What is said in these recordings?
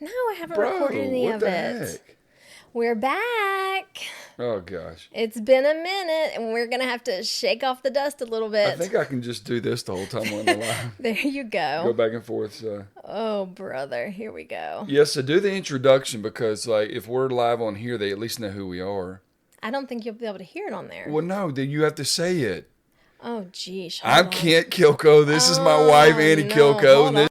No, I haven't recorded any of it. Heck? We're back. Oh, gosh. It's been a minute, and we're going to have to shake off the dust a little bit. I think I can just do this the whole time we're on the line. There you go. Go back and forth. So. Oh, brother. Here we go. Yes, so do the introduction because, like, if we're live on here, they at least know who we are. I don't think you'll be able to hear it on there. Well, no, then you have to say it. Oh, geez. I'm Kent Kilco. This is my wife, Annie Kilco.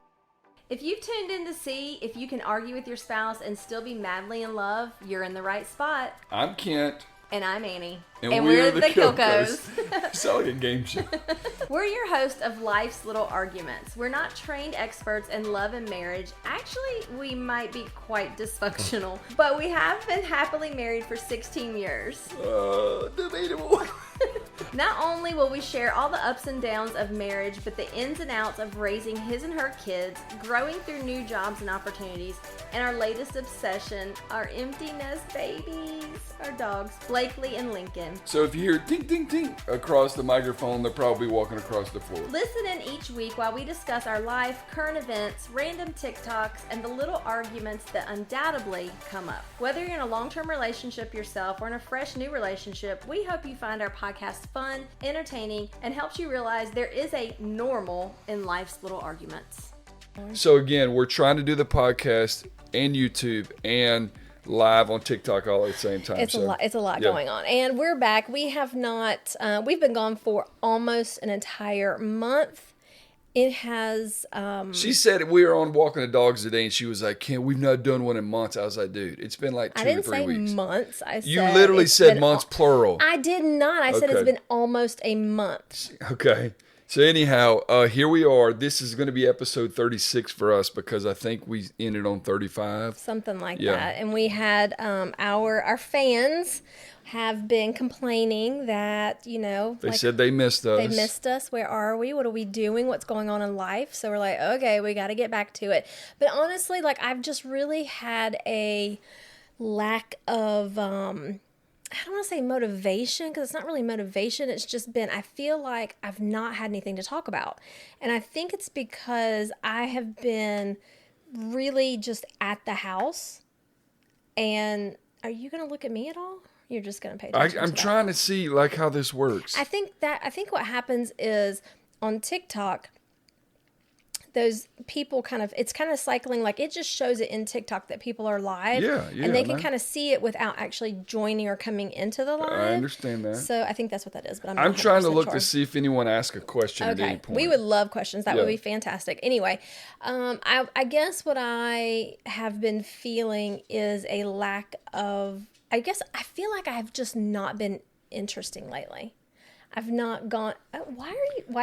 If you've tuned in to see if you can argue with your spouse and still be madly in love, you're in the right spot. I'm Kent. And I'm Annie. And we're the Kilcos. Sound like a game show. We're your host of Life's Little Arguments. We're not trained experts in love and marriage. Actually, we might be quite dysfunctional, but we have been happily married for 16 years. Debatable. Not only will we share all the ups and downs of marriage, but the ins and outs of raising his and her kids, growing through new jobs and opportunities, and our latest obsession, our empty nest babies, our dogs, Blakely and Lincoln. So if you hear ding, ding, ding across the microphone, they're probably walking across the floor. Listen in each week while we discuss our life, current events, random TikToks, and the little arguments that undoubtedly come up. Whether you're in a long-term relationship yourself or in a fresh new relationship, we hope you find our podcast fun, entertaining, and helps you realize there is a normal in life's little arguments. So again, we're trying to do the podcast and YouTube and live on TikTok all at the same time. It's a lot going on. And we're back. We have not, we've been gone for almost an entire month. It has, she said we were on walking the dogs today and she was like, Ken, we've not done one in months. I was like, dude, it's been like 2 or 3 weeks. I didn't say months. I said you literally said months plural. I did not. I said it's been almost a month. Okay. So anyhow, here we are. This is going to be episode 36 for us because I think we ended on 35. Something like that. And we had our fans have been complaining that, you know. They said they missed us. They missed us. Where are we? What are we doing? What's going on in life? So we're like, okay, we got to get back to it. But honestly, like I've just really had a lack of... I don't want to say motivation because it's not really motivation. It's just been, I feel like I've not had anything to talk about. And I think it's because I have been really just at the house. And are you going to look at me at all? You're just going to pay attention I'm trying to see like how this works. I think what happens is on TikTok, those people it's kind of cycling, like it just shows it in TikTok that people are live. Yeah, and they can kind of see it without actually joining or coming into the live. I understand that. So I think that's what that is. But I'm trying to look to see if anyone asks a question at any point. We would love questions. That would be fantastic. Anyway, I guess what I have been feeling is a lack of, I feel like I've just not been interesting lately. I've not gone. Why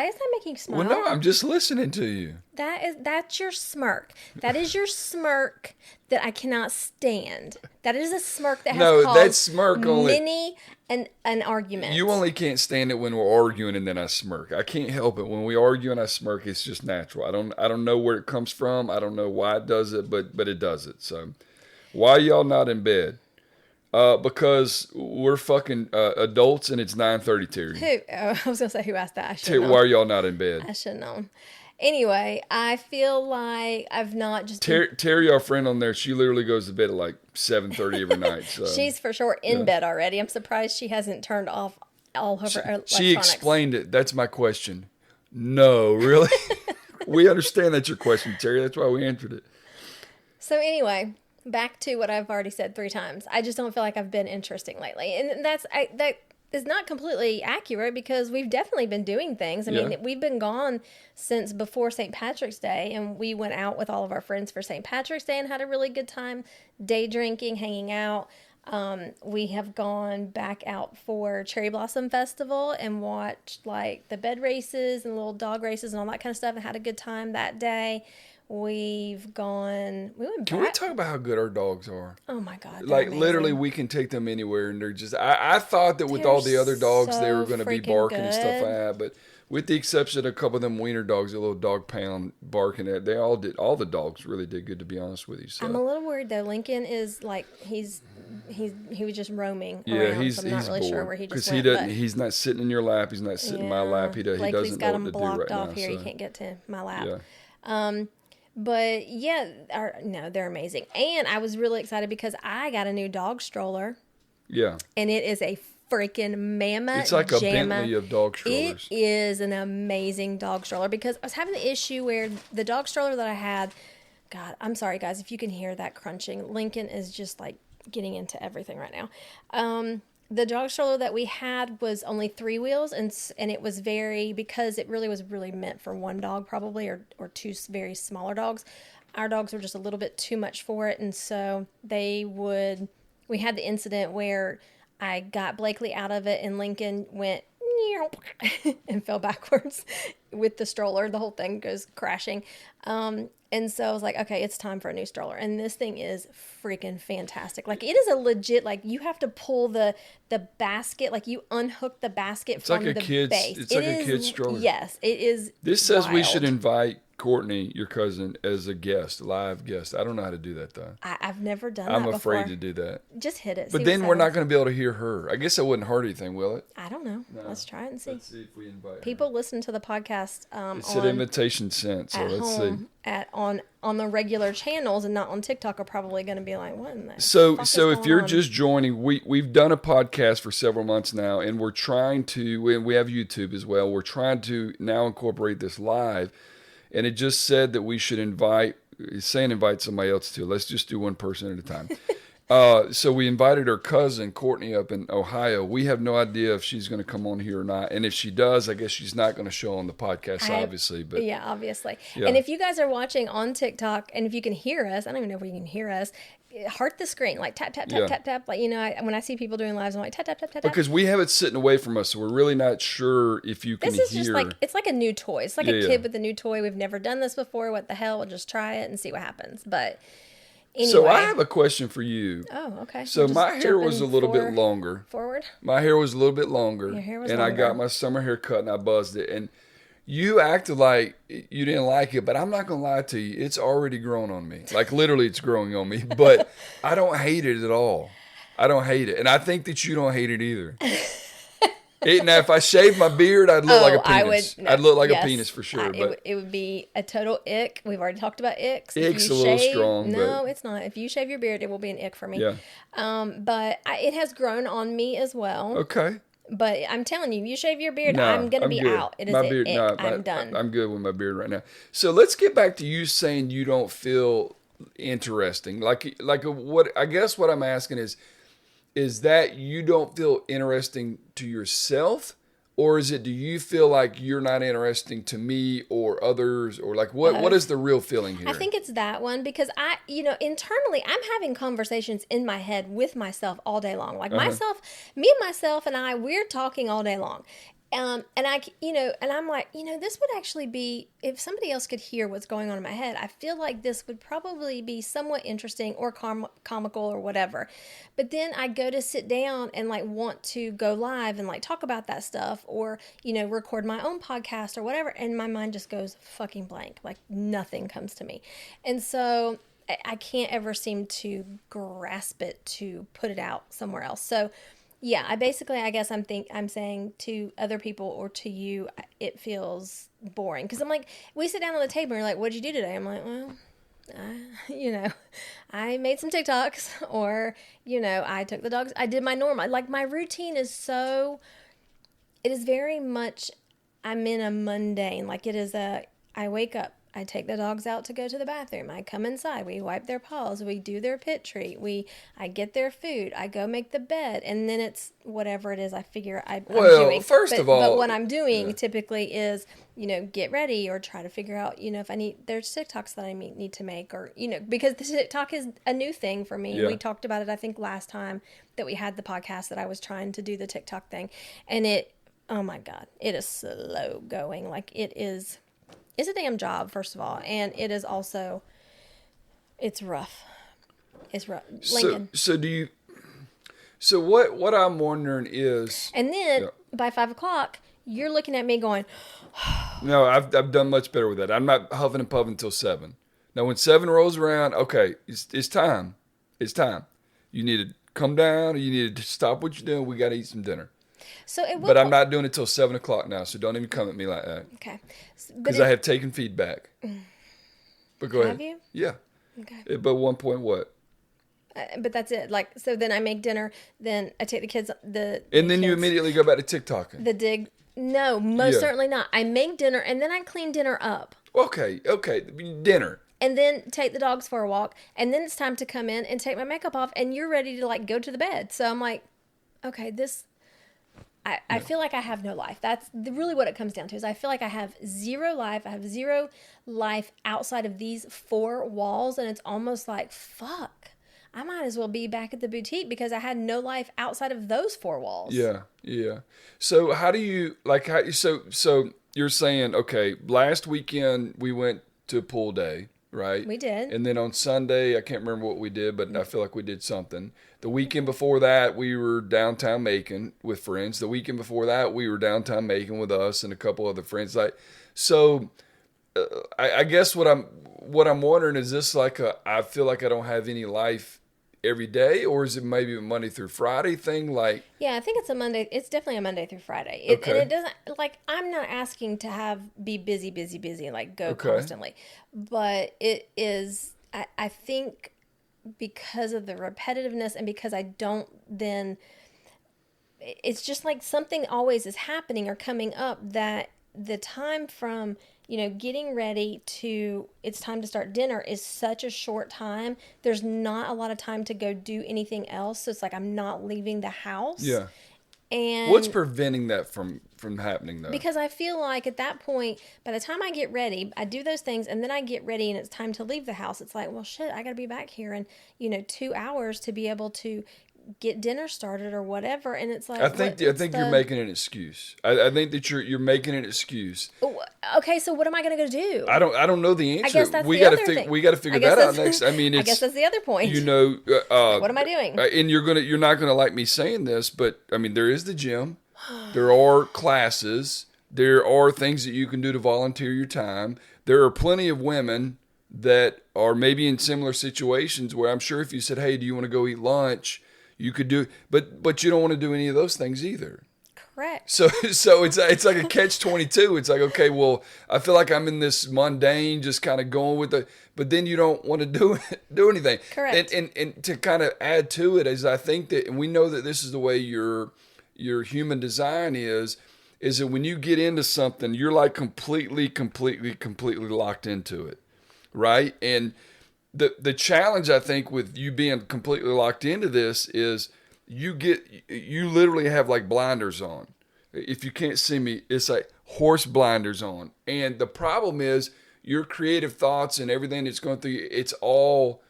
is that making you smile? Well, no, I'm just listening to you. That's your smirk. That is your smirk that I cannot stand. That is a smirk that has caused that smirk only an argument. You only can't stand it when we're arguing and then I smirk. I can't help it. When we argue and I smirk, it's just natural. I don't know where it comes from. I don't know why it does it, but it does it. So, why are y'all not in bed? Because we're fucking adults and it's 9:30, Terry. Who? Oh, I was going to say who asked that. I should have known. Why are y'all not in bed? I should have known. Anyway, I feel like I've not just... Terry, our friend on there, she literally goes to bed at like 7:30 every night. So. She's for sure in bed already. I'm surprised she hasn't turned off all of her electronics. She explained it. That's my question. No, really? We understand that's your question, Terry. That's why we answered it. So anyway... Back to what I've already said 3 times. I just don't feel like I've been interesting lately. And that is not completely accurate because we've definitely been doing things. I mean, we've been gone since before St. Patrick's Day, and we went out with all of our friends for St. Patrick's Day and had a really good time, day drinking, hanging out. We have gone back out for Cherry Blossom Festival and watched like the bed races and little dog races and all that kind of stuff and had a good time that day. We went back. Can we talk about how good our dogs are? Oh my God. Like amazing. literally we can take them anywhere and they're just, I thought that with all the other dogs, they were going to be barking and stuff like that. But with the exception of a couple of them wiener dogs, a little dog pound barking at, they all the dogs really did good, to be honest with you. So. I'm a little worried though. Lincoln is like, he was just roaming around. So I'm not really bored. Sure where he just went. Because he's not sitting in your lap. He's not sitting in my lap. He doesn't know what to do right now. Blakely's got him blocked off here. So. You can't get to my lap. Yeah. But yeah, no, they're amazing. And I was really excited because I got a new dog stroller. Yeah. And it is a freaking mamma It's like jamma. a Bentley of dog strollers. It is an amazing dog stroller because I was having the issue where the dog stroller that I had, God, I'm sorry guys if you can hear that crunching. Lincoln is just like getting into everything right now. The dog stroller that we had was only 3 wheels, and it was because it really was meant for one dog probably, or 2 very smaller dogs. Our dogs were just a little bit too much for it, and so we had the incident where I got Blakely out of it and Lincoln went and fell backwards with the stroller. The whole thing goes crashing. And so I was like, okay, it's time for a new stroller. And this thing is freaking fantastic. Like, it is a legit, like, you have to pull the basket, like, you unhook the basket from the base. It's like a kid's stroller. Yes, it is. This says wild. We should invite Courtney, your cousin, as a guest, live guest. I don't know how to do that, though. I've never done that before. I'm afraid to do that. Just hit it. But then we're not going to be able to hear her. I guess that wouldn't hurt anything, will it? I don't know. No. Let's try it and see. Let's see if we invite People her. listen to the podcast it's an invitation sent, so let's see. On the regular channels and not on TikTok are probably going to be like, what in the So fuck if you're just joining, we've done a podcast for several months now, and we're trying to, and we have YouTube as well, we're trying to now incorporate this live, and it just said that we should invite somebody else too. Let's just do one person at a time. So we invited her cousin, Courtney, up in Ohio. We have no idea if she's going to come on here or not. And if she does, I guess she's not going to show on the podcast, obviously. But yeah, obviously. Yeah. And if you guys are watching on TikTok, and if you can hear us, I don't even know if you can hear us, heart the screen, like tap, tap, tap, tap, tap. Like, when I see people doing lives, I'm like, tap, tap, tap, tap, tap. Because we have it sitting away from us, so we're really not sure if you can hear. This is just like, it's like a new toy. It's like a kid with a new toy. We've never done this before. What the hell? We'll just try it and see what happens. But anyway. So I have a question for you. Oh, okay. So my hair was a little bit longer. Forward? My hair was a little bit longer. Your hair was longer. I got my summer hair cut and I buzzed it. And you acted like you didn't like it, but I'm not going to lie to you. It's already grown on me. Like, literally, it's growing on me. But I don't hate it at all. I don't hate it. And I think that you don't hate it either. Now, if I shaved my beard, I'd look like a penis. I'd look like a penis for sure. But it would be a total ick. We've already talked about icks. Ick's a little strong. No, it's not. If you shave your beard, it will be an ick for me. Yeah. But it has grown on me as well. Okay. But I'm telling you, you shave your beard, I'm going to be out. It is an ick. I'm done. I'm good with my beard right now. So let's get back to you saying you don't feel interesting. Like what I guess what I'm asking is that you don't feel interesting to yourself, or is it, do you feel like you're not interesting to me or others, or like what is the real feeling here? I think it's that one, because internally I'm having conversations in my head with myself all day long. Like me and myself and I, we're talking all day long. And I'm like, this would actually be, if somebody else could hear what's going on in my head, I feel like this would probably be somewhat interesting or comical or whatever. But then I go to sit down and like want to go live and like talk about that stuff, or, record my own podcast or whatever. And my mind just goes fucking blank. Like nothing comes to me. And so I can't ever seem to grasp it to put it out somewhere else. So yeah, I guess I'm saying to other people or to you, it feels boring. Because I'm like, we sit down on the table and you're like, what'd you do today? I'm like, well, I made some TikToks, or, I took the dogs. I did my normal. Like, my routine it is very much, I'm in a mundane. Like, I wake up. I take the dogs out to go to the bathroom. I come inside. We wipe their paws. We do their pit treat. I get their food. I go make the bed. And then it's whatever it is I figure I'm doing. First of all. But what I'm doing typically is, get ready or try to figure out, if there's TikToks that I need to make, or, because the TikTok is a new thing for me. Yeah. We talked about it, I think, last time that we had the podcast, that I was trying to do the TikTok thing. And oh my God, it is slow going. Like, it's a damn job, first of all, and it is also, it's rough. It's rough. Lincoln. So what I'm wondering is, and then by 5 o'clock, you're looking at me going, no, I've done much better with that. I'm not huffing and puffing until 7. Now, when 7 rolls around, okay, it's time. It's time. You need to come down, or you need to stop what you're doing. We got to eat some dinner. But I'm not doing it till 7 o'clock now, so don't even come at me like that. Okay. Because I have taken feedback. But go ahead. Have you? Yeah. Okay. But 1 point what? But that's it. Like, so then I make dinner, then I take the kids, and then you immediately go back to TikToking. No, most certainly not. I make dinner and then I clean dinner up. Okay, dinner. And then take the dogs for a walk, and then it's time to come in and take my makeup off, and you're ready to like go to the bed. So I'm like, okay, I feel like I have no life. That's really what it comes down to, is I feel like I have zero life. I have zero life outside of these four walls, and it's almost like, fuck, I might as well be back at the boutique because I had no life outside of those four walls. Yeah. So how do you, so you're saying, okay, last weekend we went to pool day, right? We did. And then on Sunday, I can't remember what we did, but I feel like we did something. The weekend before that, we were downtown Macon with friends. The weekend before that, we were downtown Macon with us and a couple other friends. I guess what I'm wondering, is this like I feel like I don't have any life every day, or is it maybe a Monday through Friday thing? Like, yeah, I think it's definitely a Monday through Friday. Okay. And it doesn't, like, I'm not asking to be busy, and like go constantly, but it is, I think because of the repetitiveness and because I don't then, it's just like something always is happening or coming up that the time from, getting ready to it's time to start dinner is such a short time. There's not a lot of time to go do anything else. So it's like I'm not leaving the house. Yeah. And what's preventing that from happening though? Because I feel like at that point, by the time I get ready, I do those things and then I get ready and it's time to leave the house. It's like, well, shit, I got to be back here in, 2 hours to be able to get dinner started or whatever. And it's like, I think you're making an excuse. I think that you're making an excuse. Okay, so what am I going to go do? I don't know the answer. I guess that's we the got other thing. We got to figure that out next. I mean, I guess that's the other point. What am I doing? And you're not gonna like me saying this, but I mean, there is the gym. There are classes. There are things that you can do to volunteer your time. There are plenty of women that are maybe in similar situations where I'm sure if you said, "Hey, do you want to go eat lunch?" You could do, but you don't want to do any of those things either. Correct. So it's like a catch-22. It's like, okay, well, I feel like I'm in this mundane, just kind of going with it, but then you don't want to do anything. Correct. And to kind of add to it is, I think that, and we know that this is the way your human design is that when you get into something, you're like completely locked into it, right? And the challenge, I think, with you being completely locked into this is you literally have like blinders on. If you can't see me, it's like horse blinders on. And the problem is your creative thoughts and everything that's going through you, it's all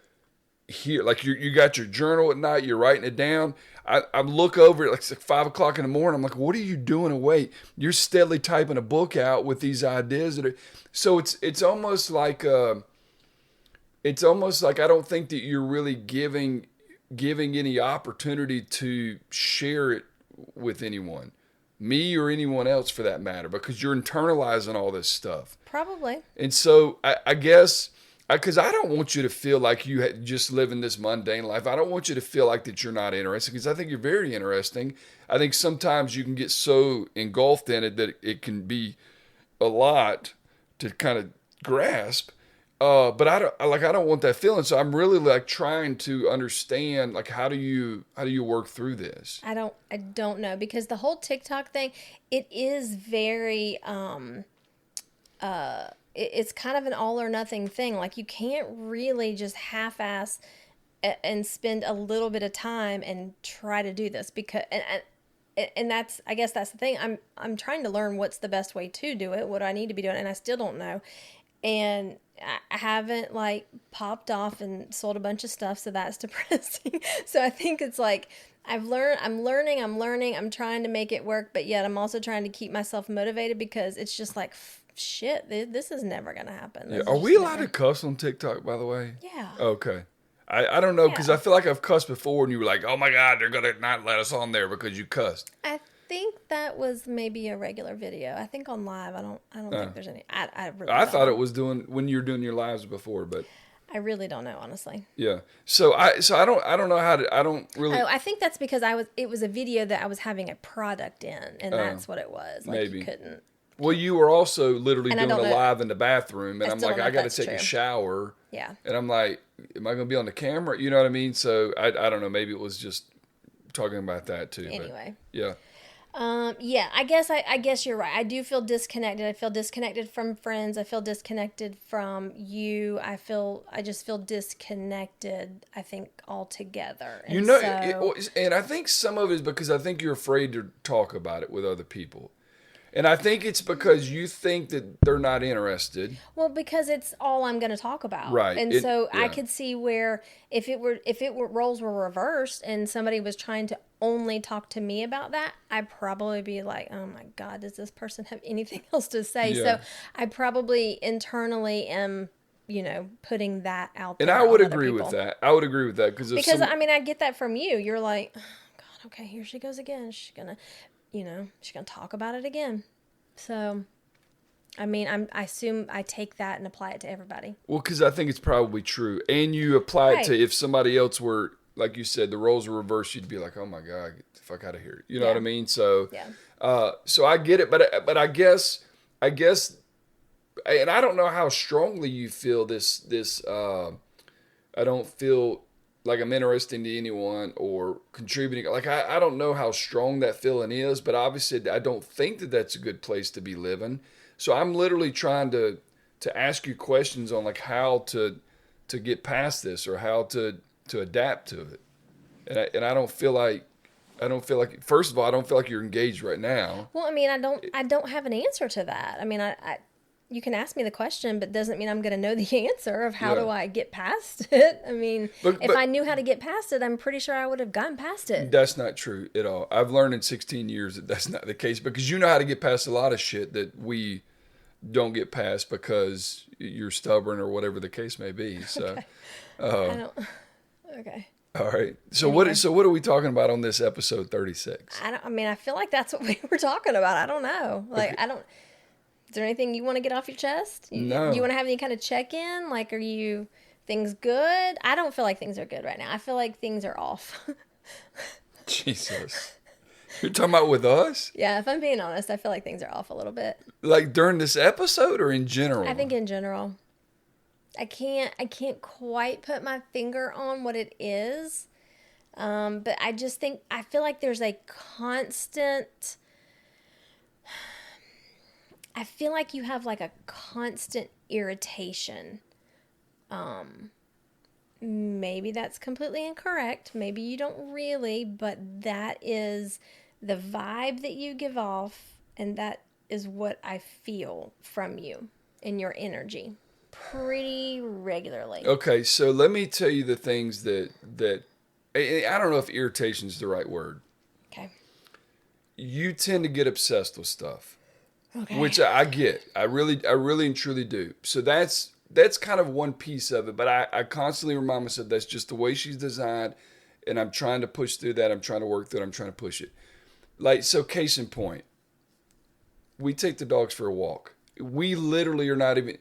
here. Like you got your journal at night, you're writing it down. I look over it, like it's like 5 o'clock in the morning. I'm like, what are you doing awake? You're steadily typing a book out with these ideas so it's almost like I don't think that you're really giving any opportunity to share it with anyone, me or anyone else for that matter, because you're internalizing all this stuff. Probably. And so I guess, because I don't want you to feel like you just living this mundane life. I don't want you to feel like that you're not interesting, because I think you're very interesting. I think sometimes you can get so engulfed in it that it can be a lot to kind of grasp. But I don't want that feeling. So I'm really like trying to understand, like, how do you work through this? I don't know, because the whole TikTok thing, it is very, it's kind of an all or nothing thing. Like, you can't really just half-ass and spend a little bit of time and try to do this, because, and I guess that's the thing. I'm trying to learn what's the best way to do it, what I need to be doing, and I still don't know. And I haven't like popped off and sold a bunch of stuff, so that's depressing. So I think it's like I'm learning, I'm trying to make it work, but yet I'm also trying to keep myself motivated, because it's just like, shit, this is never going to happen. Yeah. Are we allowed to cuss on TikTok, by the way? Yeah. Okay. I don't know, because I feel like I've cussed before and you were like, oh my God, they're going to not let us on there because you cussed. I think that was maybe a regular video. I think on live, I don't think there's any. I thought it was when you were doing your lives before, but I really don't know, honestly. Yeah. So I don't know how to. I don't really. Oh, I think that's because it was a video that I was having a product in, and that's what it was. Like, maybe you couldn't. Well, you were also literally And doing a live in the bathroom, and I'm like, I got to take a shower. Yeah. And I'm like, am I going to be on the camera? You know what I mean? So I don't know. Maybe it was just talking about that too. Anyway. But, yeah. Yeah, I guess you're right. I do feel disconnected. I feel disconnected from friends. I feel disconnected from you. I just feel disconnected, I think, altogether. And and I think some of it is because I think you're afraid to talk about it with other people. And I think it's because you think that they're not interested. Well, because it's all I'm going to talk about. Right. And I could see where if roles were reversed and somebody was trying to only talk to me about that, I'd probably be like, oh my God, does this person have anything else to say? Yeah. So I probably internally am, putting that out there. And I would agree with that. I would agree with that. Because I get that from you. You're like, oh God, okay, here she goes again. She's going to... she's going to talk about it again. So, I assume I take that and apply it to everybody. Well, because I think it's probably true. And you apply it to if somebody else were, like you said, the roles were reversed, you'd be like, oh my God, get the fuck out of here. You know what I mean? So, so I get it. But I guess, and I don't know how strongly you feel this, I don't feel like I'm interested in anyone or contributing. Like, I don't know how strong that feeling is, but obviously I don't think that that's a good place to be living. So I'm literally trying to ask you questions on like how to get past this or how to adapt to it. And I don't feel like, first of all, I don't feel like you're engaged right now. Well, I don't have an answer to that. You can ask me the question, but doesn't mean I'm going to know the answer of how do I get past it. If I knew how to get past it, I'm pretty sure I would have gotten past it. That's not true at all. I've learned in 16 years that that's not the case because you know how to get past a lot of shit that we don't get past because you're stubborn or whatever the case may be. So, Okay. All right. So anyway. What are we talking about on this episode 36? I feel like that's what we were talking about. I don't know. Is there anything you want to get off your chest? No. Do you want to have any kind of check-in? Like, are things good? I don't feel like things are good right now. I feel like things are off. Jesus. You're talking about with us? Yeah, if I'm being honest, I feel like things are off a little bit. Like during this episode or in general? I think in general. I can't quite put my finger on what it is. But I feel like there's a constant... I feel like you have like a constant irritation. Maybe that's completely incorrect. Maybe you don't really, but that is the vibe that you give off, and that is what I feel from you in your energy pretty regularly. Okay, so let me tell you the things that I don't know if irritation is the right word. Okay. You tend to get obsessed with stuff. Okay. Which I get. I really and truly do. So that's kind of one piece of it. But I constantly remind myself that's just the way she's designed. And I'm trying to push through that. I'm trying to work through it. I'm trying to push it. Like, so case in point. We take the dogs for a walk. We literally are not even...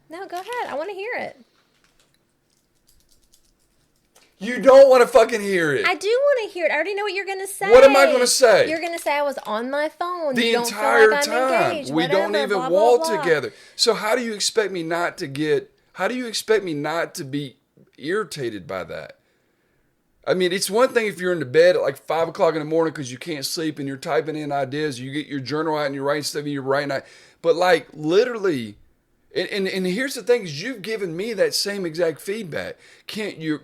No, go ahead. I want to hear it. You don't want to fucking hear it. I do want to hear it. I already know what you're going to say. What am I going to say? You're going to say I was on my phone. The entire time. We don't even walk together. So how do you expect me not to be irritated by that? It's one thing if you're in the bed at like 5 o'clock in the morning because you can't sleep and you're typing in ideas. You get your journal out and you're writing stuff and you're writing out. But like literally... And here's the thing is you've given me that same exact feedback. Can't you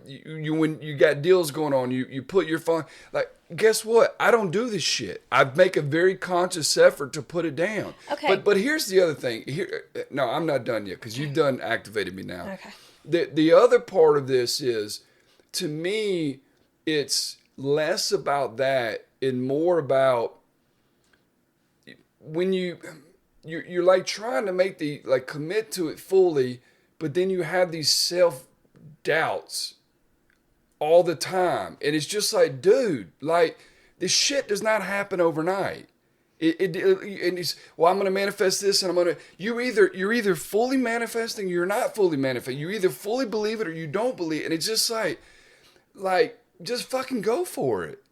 when you got deals going on, you put your phone, like, guess what? I don't do this shit. I make a very conscious effort to put it down. Okay. But here's the other thing. No, I'm not done yet because you've done activated me now. Okay. The other part of this is, to me, it's less about that and more about when you're like trying to make commit to it fully, but then you have these self-doubts all the time. And it's just like, dude, like this shit does not happen overnight. And it's, well, I'm going to manifest this and you're either fully manifesting, or you're not fully manifesting. You either fully believe it or you don't believe it. And it's just like, just fucking go for it.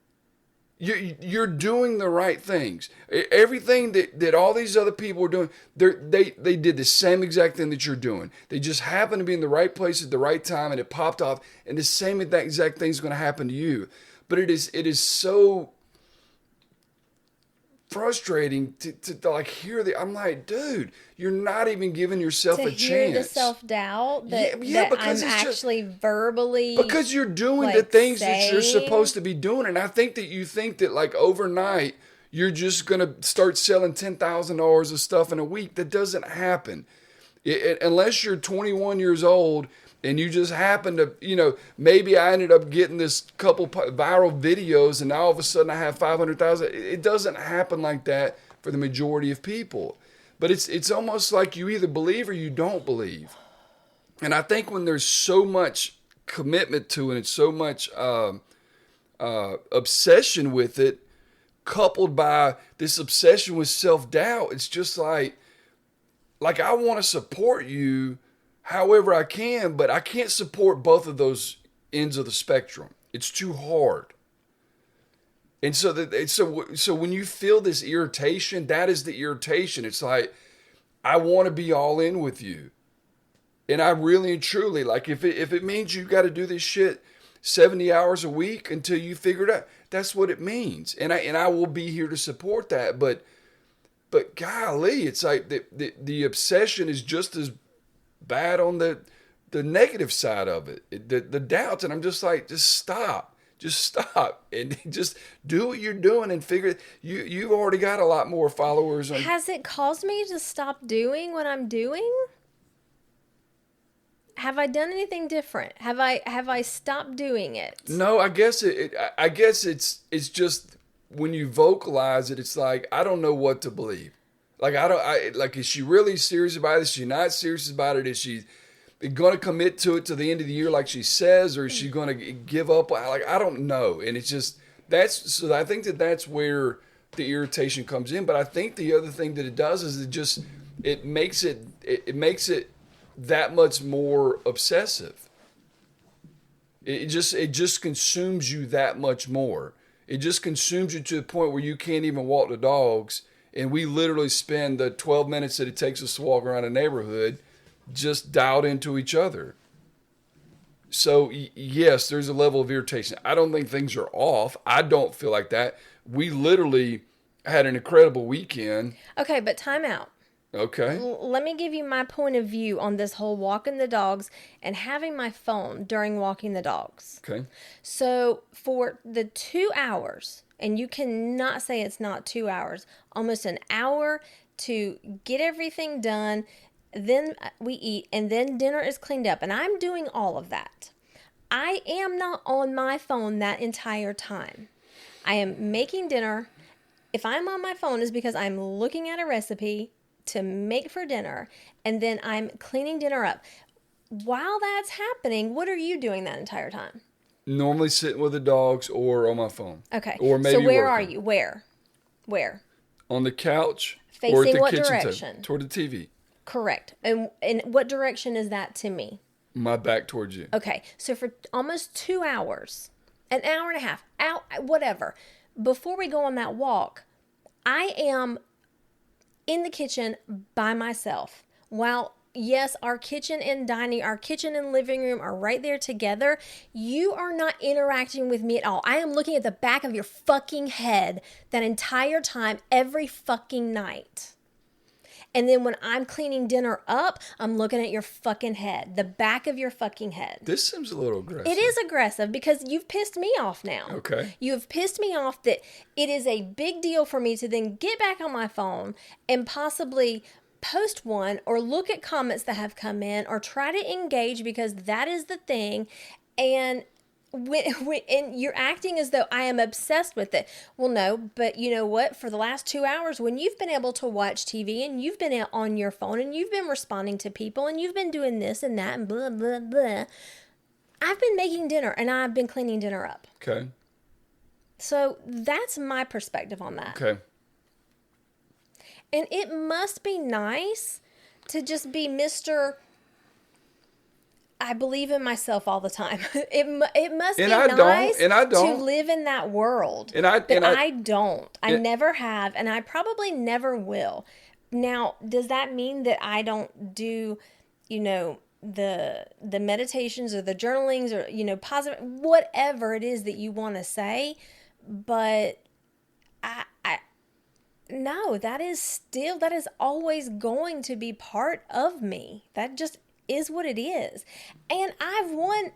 You're doing the right things. Everything that all these other people are doing, they did the same exact thing that you're doing. They just happened to be in the right place at the right time, and it popped off. And the same exact thing is going to happen to you. But it is so frustrating to like hear I'm like, dude, you're not even giving yourself a chance. To hear the self-doubt that I'm actually verbally, because you're doing the things that you're supposed to be doing. And I think that you think that like overnight you're just going to start selling $10,000 of stuff in a week. That doesn't happen. Unless you're 21 years old and you just happen to, maybe I ended up getting this couple viral videos and now all of a sudden I have 500,000. It doesn't happen like that for the majority of people. But it's almost like you either believe or you don't believe. And I think when there's so much commitment to it and so much obsession with it, coupled by this obsession with self-doubt, it's just like I want to support you however I can, but I can't support both of those ends of the spectrum. It's too hard. And so when you feel this irritation, that is the irritation. It's like, I want to be all in with you. And I really and truly, like, if it means you got to do this shit 70 hours a week until you figure it out, that's what it means. And I will be here to support that. But golly, it's like the obsession is just as bad on the negative side of it, the doubts. And I'm just like, just stop and just do what you're doing and figure it. You've already got a lot more followers. Has it caused me to stop doing what I'm doing? Have I done anything different? Have I stopped doing it? No, I guess it's just when you vocalize it, it's like, I don't know what to believe. Like, is she really serious about it? Is she not serious about it? Is she going to commit to it to the end of the year like she says, or is she going to give up? Like, I don't know. And it's just, I think that's where the irritation comes in. But I think the other thing that it does is it makes it that much more obsessive. It just consumes you that much more. It just consumes you to the point where you can't even walk the dogs. And we literally spend the 12 minutes that it takes us to walk around a neighborhood just dialed into each other. So yes, there's a level of irritation. I don't think things are off. I don't feel like that. We literally had an incredible weekend. Okay, but time out. Okay. Let me give you my point of view on this whole walking the dogs and having my phone during walking the dogs. Okay. So for the 2 hours, and you cannot say it's not 2 hours, almost an hour to get everything done, then we eat, and then dinner is cleaned up, and I'm doing all of that. I am not on my phone that entire time. I am making dinner. If I'm on my phone, it's because I'm looking at a recipe to make for dinner, and then I'm cleaning dinner up. While that's happening, what are you doing that entire time? Normally sitting with the dogs or on my phone. Okay. Or maybe so where working. Are you? Where? On the couch. Facing or at the what kitchen direction? table, toward the TV. Correct. And what direction is that to me? My back towards you. Okay. So for almost 2 hours, an hour and a half, whatever, before we go on that walk, I am in the kitchen by myself. While, yes, our kitchen and living room are right there together, you are not interacting with me at all. I am looking at the back of your fucking head that entire time, every fucking night. And then when I'm cleaning dinner up, I'm looking at your fucking head, the back of your fucking head. This seems a little aggressive. It is aggressive because you've pissed me off now. Okay. You have pissed me off that it is a big deal for me to then get back on my phone and possibly post one or look at comments that have come in or try to engage because that is the thing. And and you're acting as though I am obsessed with it. Well, no, but you know what? For the last 2 hours, when you've been able to watch TV and you've been on your phone and you've been responding to people and you've been doing this and that and blah, blah, blah, I've been making dinner and I've been cleaning dinner up. Okay. So that's my perspective on that. Okay. And it must be nice to just be Mr. I believe in myself all the time. It must be nice to live in that world. I don't. I never have, and I probably never will. Now, does that mean that I don't do, the meditations or the journalings or positive, whatever it is that you want to say? But I no, that is always going to be part of me. That just is what it is. And I've not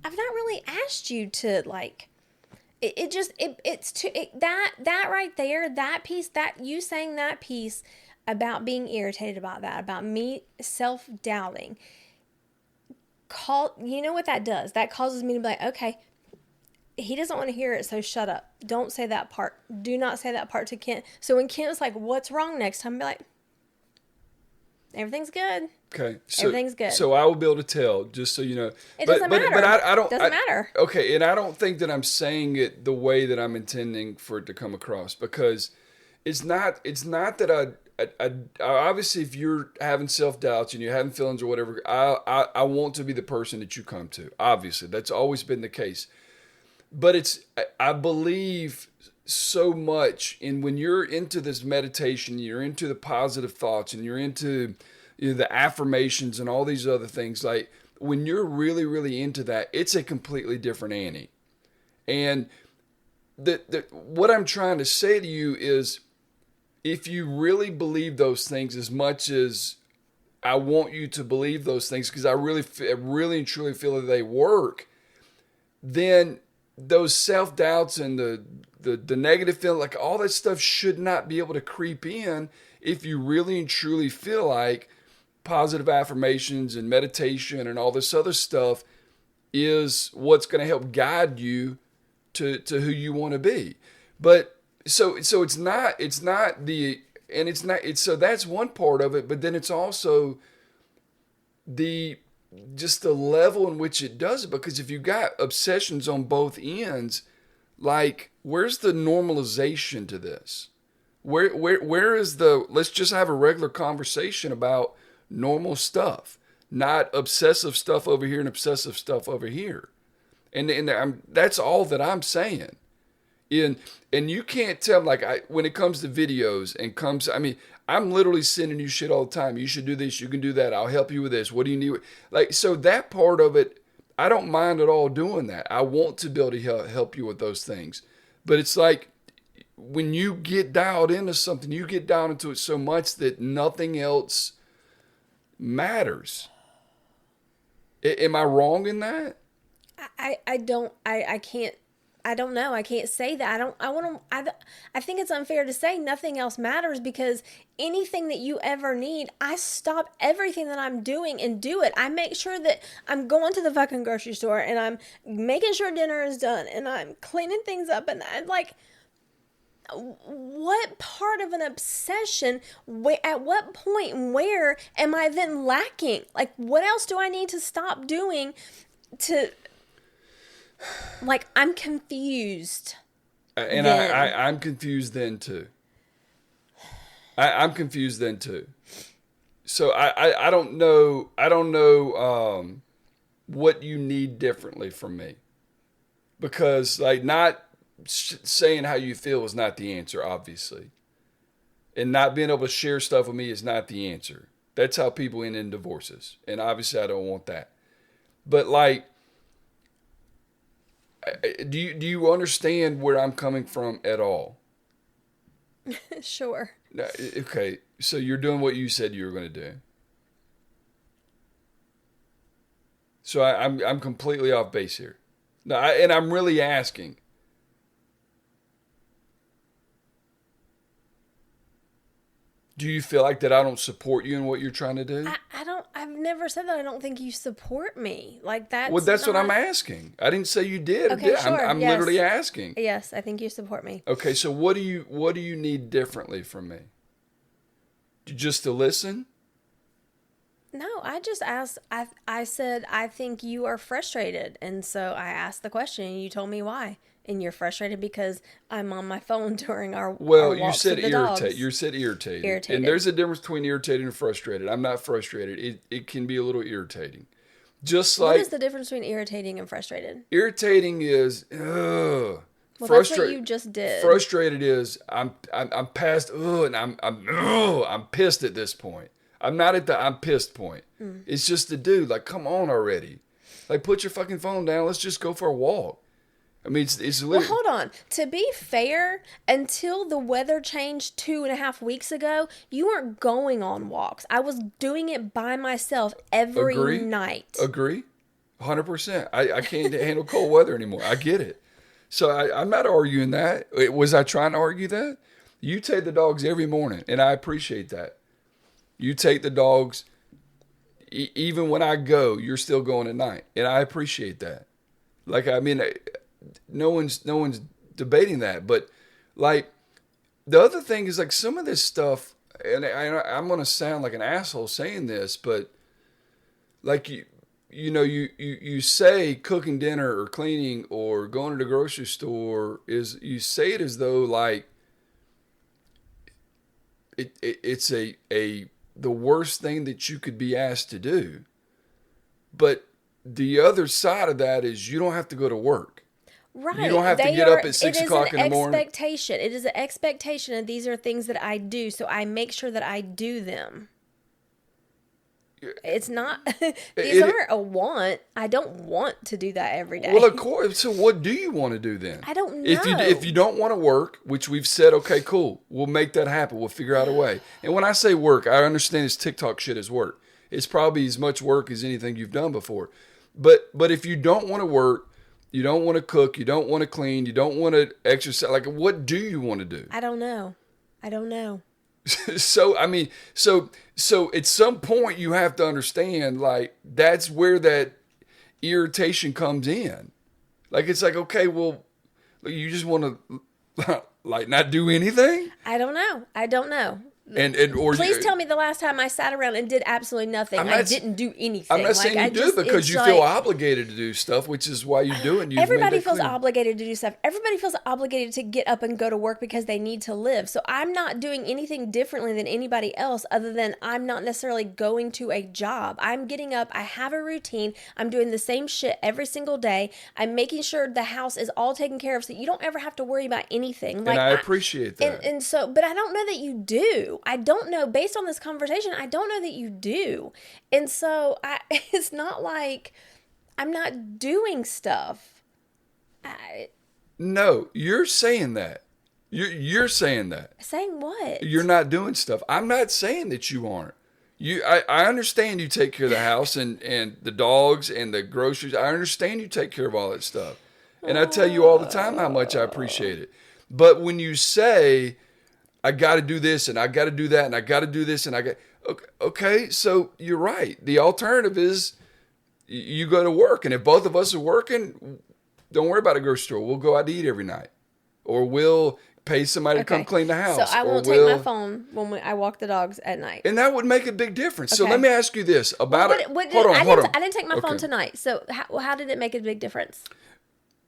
really asked you to like, that right there, that piece, that you saying that piece about being irritated about that, about me self-doubting, you know what that does? That causes me to be like, okay, he doesn't want to hear it, so shut up. Don't say that part. Do not say that part to Kent. So when Kent was like, what's wrong next time? I'll be like, everything's good. Okay. Everything's good. So I will be able to tell, just so you know. It doesn't matter. But I don't. It doesn't matter. Okay, and I don't think that I'm saying it the way that I'm intending for it to come across, because it's not that I obviously, if you're having self-doubts and you're having feelings or whatever, I want to be the person that you come to. Obviously, that's always been the case. But I believe so much in when you're into this meditation, you're into the positive thoughts, and you're into the affirmations and all these other things. Like when you're really, really into that, it's a completely different Annie. And what I'm trying to say to you is, if you really believe those things as much as I want you to believe those things, because I really and truly feel that they work, then those self-doubts and the negative feeling, like all that stuff should not be able to creep in if you really and truly feel like positive affirmations and meditation and all this other stuff is what's going to help guide you to who you want to be. But so it's not so that's one part of it, but then it's also just the level in which it does it. Because if you got obsessions on both ends, like, where's the normalization to this? Where is let's just have a regular conversation about normal stuff, not obsessive stuff over here and obsessive stuff over here. And that's all that I'm saying. And you can't tell, like, when it comes to videos and I'm literally sending you shit all the time. You should do this. You can do that. I'll help you with this. What do you need? Like, so that part of it, I don't mind at all doing that. I want to be able to help you with those things. But it's like, when you get dialed into something, you get down into it so much that nothing else matters. Am I wrong in that? I don't know. I can't say that. I think it's unfair to say nothing else matters, because anything that you ever need, I stop everything that I'm doing and do it. I make sure that I'm going to the fucking grocery store and I'm making sure dinner is done and I'm cleaning things up, and I'm like, what part of an obsession, at what point and where am I then lacking? Like, what else do I need to stop doing to... Like, I'm confused. And I'm confused then too. I'm confused then too. So I don't know what you need differently from me. Because, like, not saying how you feel is not the answer, obviously. And not being able to share stuff with me is not the answer. That's how people end in divorces. And obviously I don't want that. But, like, do you understand where I'm coming from at all? Sure. Okay, so you're doing what you said you were going to do. So I'm completely off base here. No, and I'm really asking. Do you feel like that I don't support you in what you're trying to do? I've never said that I don't think you support me. Like, that's... Well, that's what I'm asking. I didn't say you did. Okay, sure. I'm yes. literally asking. Yes, I think you support me. Okay, so what do you need differently from me? Just to listen? No, I just asked. I said, I think you are frustrated. And so I asked the question and you told me why. And you're frustrated because I'm on my phone during our Well, you said irritate. You said irritated. Irritated. And there's a difference between irritated and frustrated. I'm not frustrated. It can be a little irritating. Just What like is the difference between irritating and frustrated? irritating is, Well, that's what you just did. Frustrated is I'm past and I'm pissed at this point. I'm not at the I'm pissed point. It's just the dude, like, come on already. Like, put your fucking phone down. Let's just go for a walk. I mean, it's literally... Well, hold on. To be fair, until the weather changed 2.5 weeks ago, you weren't going on walks. I was doing it by myself every night. Agree. 100%. I can't handle cold weather anymore. I get it. So I'm not arguing that. Was I trying to argue that? You take the dogs every morning, and I appreciate that. You take the dogs, even when I go, you're still going at night, and I appreciate that. Like, I mean... No one's debating that, but like the other thing is like some of this stuff, and I'm gonna sound like an asshole saying this, but like you say cooking dinner or cleaning or going to the grocery store is you say it as though like it's the worst thing that you could be asked to do, but the other side of that is you don't have to go to work. Right. You don't have to get up at 6 o'clock in the morning. It is an expectation, and these are things that I do, so I make sure that I do them. It's not, these aren't a want. I don't want to do that every day. Well, of course. So what do you want to do then? I don't know. If you don't want to work, which we've said, okay, cool, we'll make that happen. We'll figure out a way. And when I say work, I understand this TikTok shit is work. It's probably as much work as anything you've done before. But if you don't want to work, you don't want to cook, you don't want to clean, you don't want to exercise. Like, what do you want to do? I don't know. So, I mean, so at some point you have to understand, like, that's where that irritation comes in. Like, it's like, okay, well, you just want to, like, not do anything? I don't know. Or please tell me the last time I sat around and did absolutely nothing. I didn't do anything. I'm not saying you do because you feel obligated to do stuff, which is why you do it. Everybody feels obligated to do stuff. Everybody feels obligated to get up and go to work because they need to live. So I'm not doing anything differently than anybody else other than I'm not necessarily going to a job. I'm getting up. I have a routine. I'm doing the same shit every single day. I'm making sure the house is all taken care of so you don't ever have to worry about anything. Like, and I appreciate that. And so, but I don't know that you do. I don't know, based on this conversation, I don't know that you do. And so it's not like I'm not doing stuff. No, you're saying that. You're saying that. Saying what? You're not doing stuff. I'm not saying that you aren't. I understand you take care of the house and the dogs and the groceries. I understand you take care of all that stuff. And I tell you all the time how much I appreciate it. But when you say... I got to do this and I got to do that and I got to do this and I got... Okay, so you're right. The alternative is you go to work. And if both of us are working, don't worry about a grocery store. We'll go out to eat every night. Or we'll pay somebody to come clean the house. So I won't take my phone when I walk the dogs at night. And that would make a big difference. Okay. So let me ask you this about it. Hold on. I didn't take my phone tonight. So how did it make a big difference?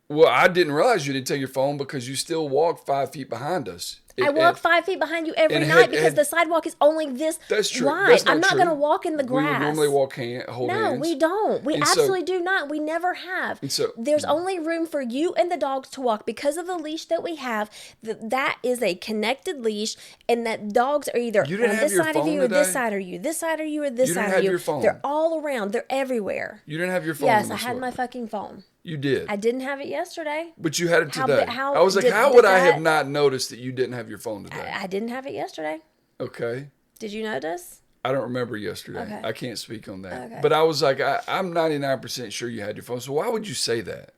Well, I didn't realize you didn't take your phone because you still walk 5 feet behind us. I walk 5 feet behind you every night because the sidewalk is only this wide. I'm not going to walk in the grass. We normally hold hands. No, we don't. We absolutely do not. We never have. There's only room for you and the dogs to walk because of the leash that we have. That is a connected leash, and that dogs are either on this side of you or this side of you, this side of you or this side of you. Your phone. They're all around. They're everywhere. You didn't have your phone. Yes, I had my fucking phone. You did. I didn't have it yesterday. But you had it today. I was like, how would I have not noticed that you didn't have your phone today? I didn't have it yesterday. Okay. Did you notice? I don't remember yesterday. Okay. I can't speak on that. Okay. But I was like, I'm 99% sure you had your phone. So why would you say that?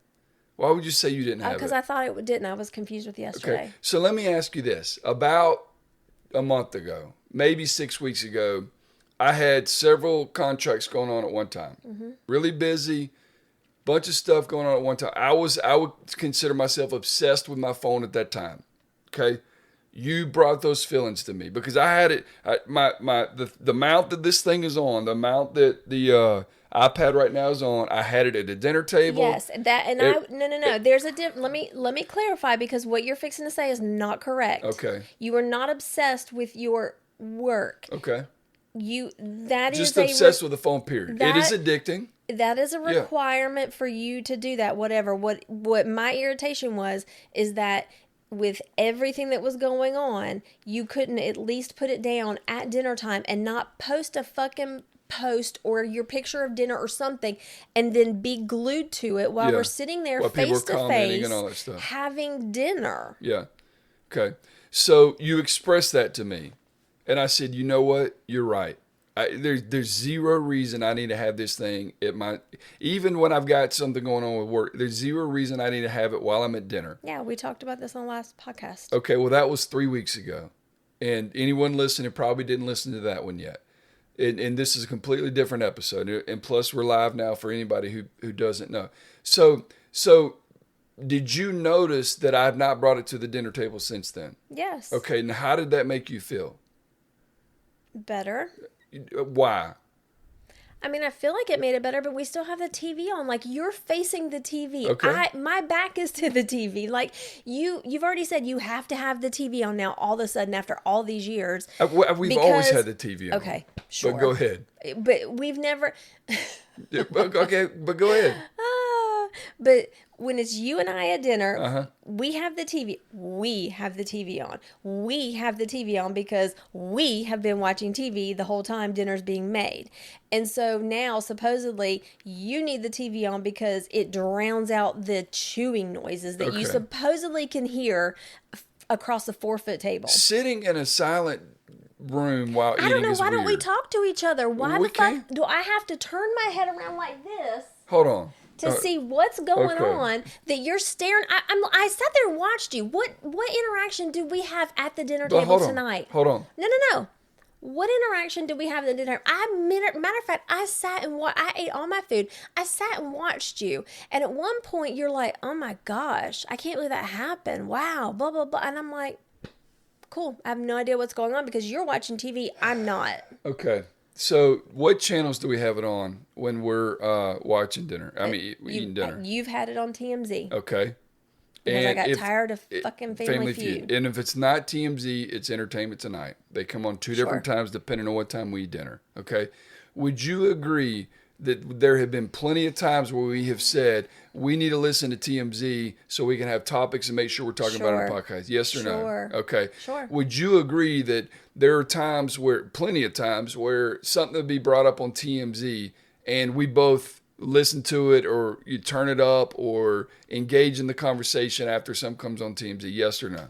Why would you say you didn't have it? Because I thought it didn't. I was confused with yesterday. Okay. So let me ask you this. About a month ago, maybe 6 weeks ago, I had several contracts going on at one time. Mm-hmm. Really busy. Bunch of stuff going on at one time. I would consider myself obsessed with my phone at that time. Okay, you brought those feelings to me because I had it. The mount that this thing is on, the mount that the iPad right now is on. I had it at the dinner table. Yes, no. There's a let me clarify because what you're fixing to say is not correct. Okay, you are not obsessed with your work. Okay, that just is obsessed with the phone. Period. It is addicting. That is a requirement for you to do that, whatever. What my irritation was is that with everything that was going on, you couldn't at least put it down at dinner time and not post a fucking post or your picture of dinner or something and then be glued to it while we're sitting there face to face having dinner. Yeah. Okay. So you expressed that to me. And I said, you know what? You're right. There's zero reason I need to have this thing at even when I've got something going on with work, there's zero reason I need to have it while I'm at dinner. Yeah, we talked about this on the last podcast. Okay, well, that was 3 weeks ago. And anyone listening probably didn't listen to that one yet. And this is a completely different episode. And plus, we're live now for anybody who doesn't know. So did you notice that I've not brought it to the dinner table since then? Yes. Okay, now how did that make you feel? Better. Why? I mean, I feel like it made it better, but we still have the TV on. Like, you're facing the TV. Okay. My back is to the TV. Like, you've already said you have to have the TV on now all of a sudden after all these years. We've always had the TV on. Okay, sure. But go ahead. But we've never... Okay, but go ahead. But when it's you and I at dinner, we have the TV. We have the TV on. We have the TV on because we have been watching TV the whole time dinner's being made. And so now, supposedly, you need the TV on because it drowns out the chewing noises that you supposedly can hear across a 4-foot table. Sitting in a silent room while eating is weird. I don't know. Why don't we talk to each other? Why the fuck do I have to turn my head around like this? Hold on. To see what's going on, that you're staring. I sat there and watched you. What interaction did we have at the dinner table tonight? Hold on. No. What interaction did we have at the dinner? Matter of fact, I sat and I ate all my food. I sat and watched you. And at one point, you're like, oh my gosh, I can't believe that happened. Wow, blah, blah, blah. And I'm like, cool. I have no idea what's going on because you're watching TV. I'm not. Okay. So, what channels do we have it on when we're watching dinner? I mean, eating dinner. You've had it on TMZ. Okay. Because I got tired of fucking Family Feud. And if it's not TMZ, it's Entertainment Tonight. They come on two different times depending on what time we eat dinner. Okay. Would you agree that there have been plenty of times where we have said we need to listen to TMZ so we can have topics and make sure we're talking about it on podcast? Yes or no? Okay. Sure. Would you agree that there are plenty of times where something would be brought up on TMZ and we both listen to it or you turn it up or engage in the conversation after something comes on TMZ? Yes or no?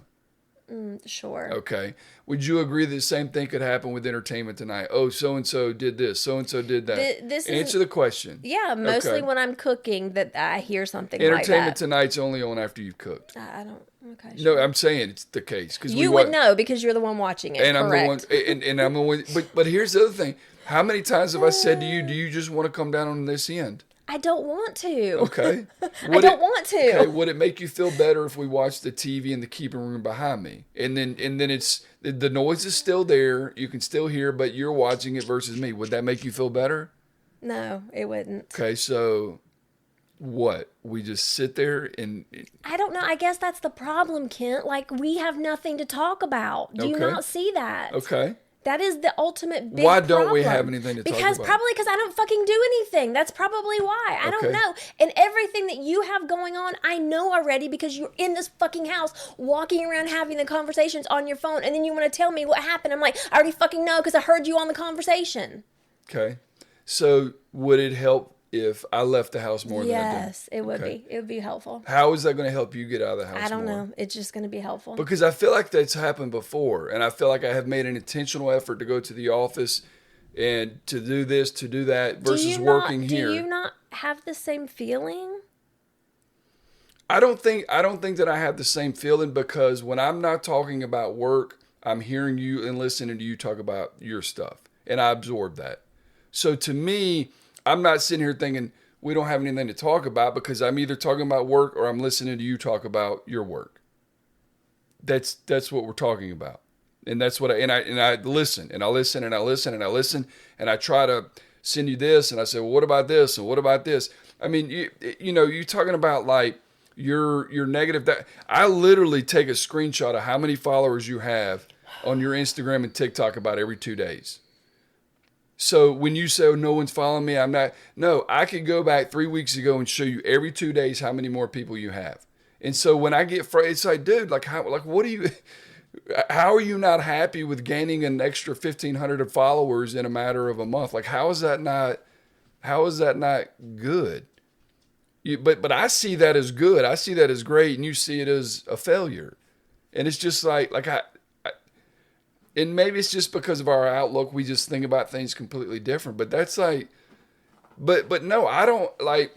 Sure. Okay. Would you agree that the same thing could happen with Entertainment Tonight? Oh, so-and-so did this. So-and-so did that. Answer the question. Yeah, mostly when I'm cooking that I hear something like that. Entertainment Tonight's only on after you've cooked. I don't... Okay. Sure. No, I'm saying it's the case. You would know because you're the one watching it, and correct? I'm the one... But here's the other thing. How many times have I said to you, do you just want to come down on this end? I don't want to. Okay. I don't want to. Okay. Would it make you feel better if we watched the TV in the keeping room behind me? And then it's the noise is still there. You can still hear, but you're watching it versus me. Would that make you feel better? No, it wouldn't. Okay. So what? We just sit there and... I don't know. I guess that's the problem, Kent. Like, we have nothing to talk about. Do you not see that? Okay. That is the ultimate big Why don't problem. we have anything to talk about? Probably because I don't fucking do anything. That's probably why. I don't know. And everything that you have going on, I know already because you're in this fucking house walking around having the conversations on your phone. And then you want to tell me what happened. I'm like, I already fucking know because I heard you on the conversation. Okay. So would it help if I left the house more than I did? Yes, it would be. It would be helpful. How is that going to help you get out of the house more? I don't know. It's just going to be helpful. Because I feel like that's happened before. And I feel like I have made an intentional effort to go to the office and to do this, to do that versus working here. Do you not have the same feeling? I don't think that I have the same feeling because when I'm not talking about work, I'm hearing you and listening to you talk about your stuff. And I absorb that. So to me, I'm not sitting here thinking we don't have anything to talk about because I'm either talking about work or I'm listening to you talk about your work. That's what we're talking about. And that's what I listen and I listen and I listen and I listen and I try to send you this and I say, well, what about this? And what about this? I mean, you're talking about like your negative. That I literally take a screenshot of how many followers you have on your Instagram and TikTok about every 2 days. So when you say, oh, no one's following me, I'm not. No, I could go back 3 weeks ago and show you every 2 days how many more people you have. And so when I get frustrated, it's like, dude, like, what are you, how are you not happy with gaining an extra 1,500 followers in a matter of a month? Like, how is that not good? But I see that as good. I see that as great, and you see it as a failure. And it's just like and maybe it's just because of our outlook, we just think about things completely different. But that's like, but no, I don't like,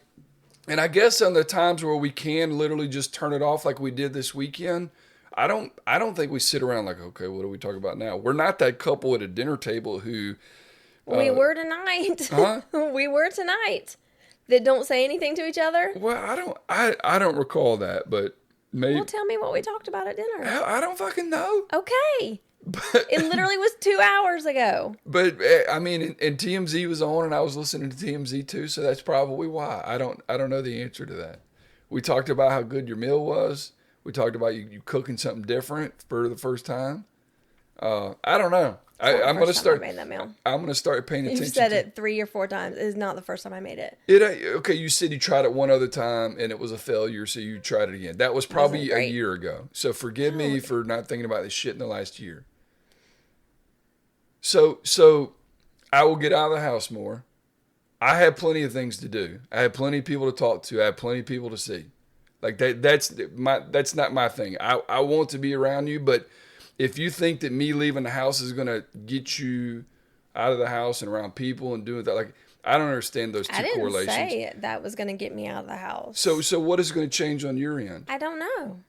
and I guess on the times where we can literally just turn it off like we did this weekend, I don't think we sit around like, okay, what do we talk about now? We're not that couple at a dinner table who. We were tonight. Huh? We were tonight. That don't say anything to each other. Well, I don't recall that, but maybe. Well, tell me what we talked about at dinner. I don't fucking know. Okay. But, it literally was 2 hours ago. But I mean, and TMZ was on, and I was listening to TMZ too, so that's probably why. I don't know the answer to that. We talked about how good your meal was. We talked about you cooking something different for the first time. I don't know. I'm gonna start. I made that meal. I'm gonna start paying attention. You've said it 3 or 4 times. It is not the first time I made it. Okay, you said you tried it one other time and it was a failure, so you tried it again. That was probably a year ago. So forgive me for not thinking about this shit in the last year. So I will get out of the house more. I have plenty of things to do. I have plenty of people to talk to. I have plenty of people to see. Like that's not my thing. I want to be around you, but if you think that me leaving the house is going to get you out of the house and around people and doing that, like, I don't understand those two correlations. I didn't say that was going to get me out of the house. So what is going to change on your end? I don't know.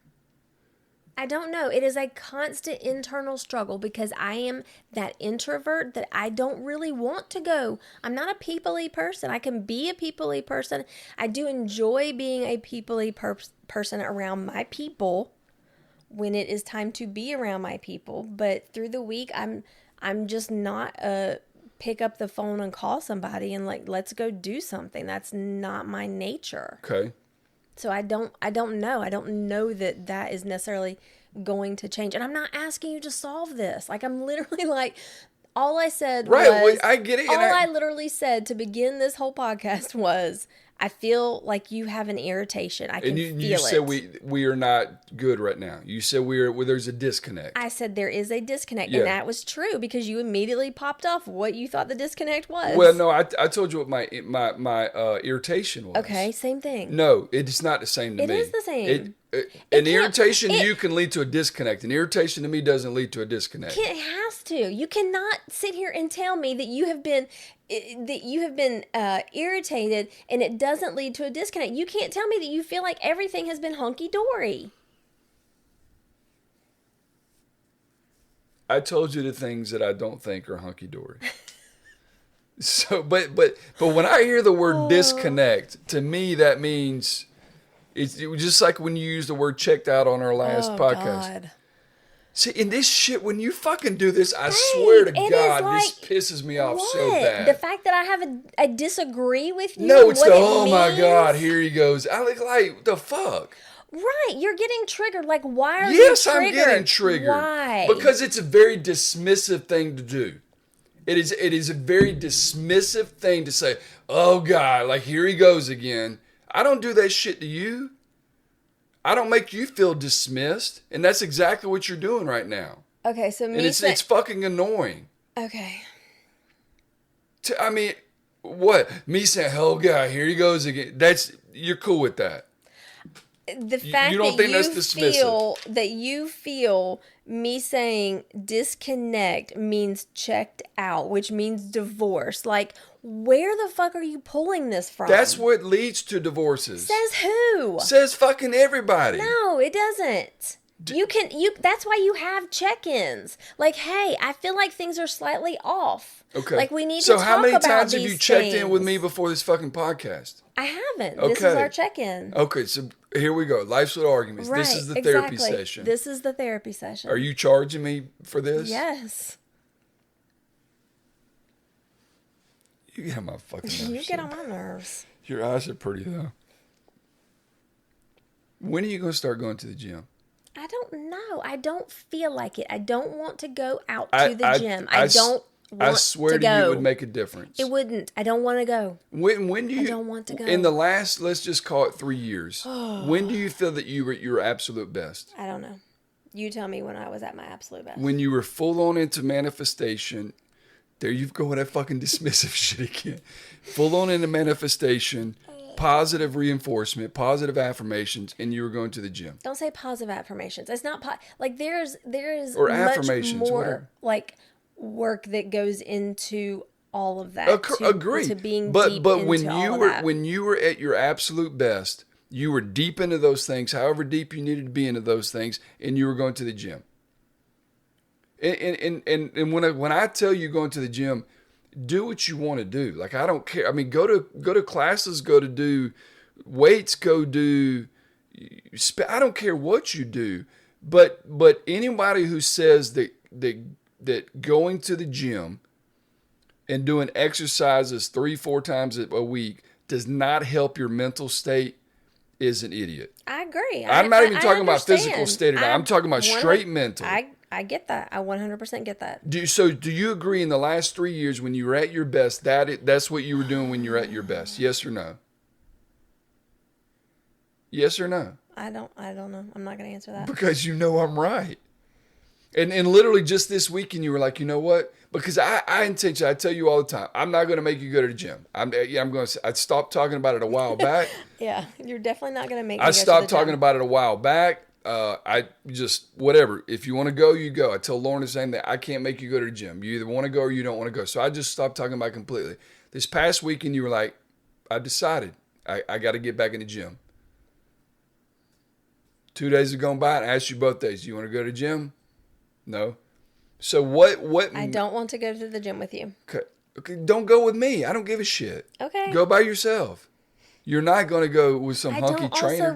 It is a constant internal struggle because I am that introvert that I don't really want to go. I'm not a people-y person. I can be a people-y person. I do enjoy being a people-y person around my people when it is time to be around my people. But through the week, I'm just not a pick up the phone and call somebody and like, let's go do something. That's not my nature. Okay. So I don't know. I don't know that is necessarily going to change. And I'm not asking you to solve this. Like, I'm literally like, all I said was... Right, well, I get it. All I literally said to begin this whole podcast was, I feel like you have an irritation. I can feel it. And you said we are not good right now. You said there's a disconnect. I said there is a disconnect, and that was true because you immediately popped off what you thought the disconnect was. Well, no, I told you what my irritation was. Okay, same thing. No, it's not the same to me. It is the same. An irritation you can lead to a disconnect. An irritation to me doesn't lead to a disconnect. It has to. You cannot sit here and tell me that you have been irritated and it doesn't lead to a disconnect. You can't tell me that you feel like everything has been hunky-dory. I told you the things that I don't think are hunky-dory. So, but when I hear the word disconnect, to me that means it's just like when you use the word checked out on our last podcast. God. See, in this shit, when you fucking do this, I swear to God, like, this pisses me off so bad. The fact that I disagree with you. No, it's oh my God, here he goes. I like the fuck. Right, you're getting triggered. Like, why are you triggered? Yes, I'm getting triggered. Why? Because it's a very dismissive thing to do. It is a very dismissive thing to say, oh God, like here he goes again. I don't do that shit to you. I don't make you feel dismissed. And that's exactly what you're doing right now. Okay, so and it's fucking annoying. Okay. I mean, what? Me saying, oh God, here he goes again. You're cool with that. The fact you don't think that's dismissive. That you feel me saying disconnect means checked out, which means divorce. Like, where the fuck are you pulling this from? That's what leads to divorces. Says who? Says fucking everybody. No, it doesn't. That's why you have check-ins. Like, hey, I feel like things are slightly off. Okay. Like, we need to talk about these So how many times have you checked in with me before this fucking podcast? I haven't. Okay. This is our check-in. Okay, so here we go. Life's Little Arguments. Right, this is the therapy session. This is the therapy session. Are you charging me for this? Yes. You get on my fucking nerves. You get on my nerves. Your eyes are pretty, though. When are you going to start going to the gym? I don't know. I don't feel like it. I don't want to go out to the gym. I don't want I swear to go. you it would make a difference. It wouldn't. I don't want to go. When do you? I don't want to go. In the last, let's just call it 3 years. When do you feel that you were at your absolute best? I don't know. You tell me when I was at my absolute best. When you were full on into manifestation. There you go with that fucking dismissive shit again. Full on into manifestation, positive reinforcement, positive affirmations, and you were going to the gym. Don't say positive affirmations. It's not like there is or much affirmations, more whatever. Like work that goes into all of that. Agree. To being but deep but into when all you of were that. when you were at your absolute best, you were deep into those things, however deep you needed to be into those things, and you were going to the gym. And when I tell you going to the gym, do what you want to do. Like, I don't care. I mean, go to classes, go to do weights, go do. I don't care what you do, but anybody who says that going to the gym and doing exercises 3-4 times a week does not help your mental state is an idiot. I agree. I'm not even talking about understand. physical state. I'm talking about straight mental. I get that. I 100% get that. Do you agree in the last 3 years when you were at your best, that's what you were doing when you're at your best? Yes or no? Yes or no? I don't know. I'm not going to answer that. Because you know I'm right. And literally just this weekend you were like, you know what? Because I tell you all the time, I'm not going to make you go to the gym. I'm going to. I stopped talking about it a while back. Yeah, you're definitely not going to make me I go stopped to the talking gym. about it a while back. I just, whatever. If you want to go, you go. I tell Lauren the same thing. I can't make you go to the gym. You either want to go or you don't want to go. So I just stopped talking about it completely. This past weekend, you were like, I decided I got to get back in the gym. 2 days have gone by and I asked you both days, do you want to go to the gym? No. So what? I don't want to go to the gym with you. Okay, don't go with me. I don't give a shit. Okay. Go by yourself. You're not going to go with some hunky trainer.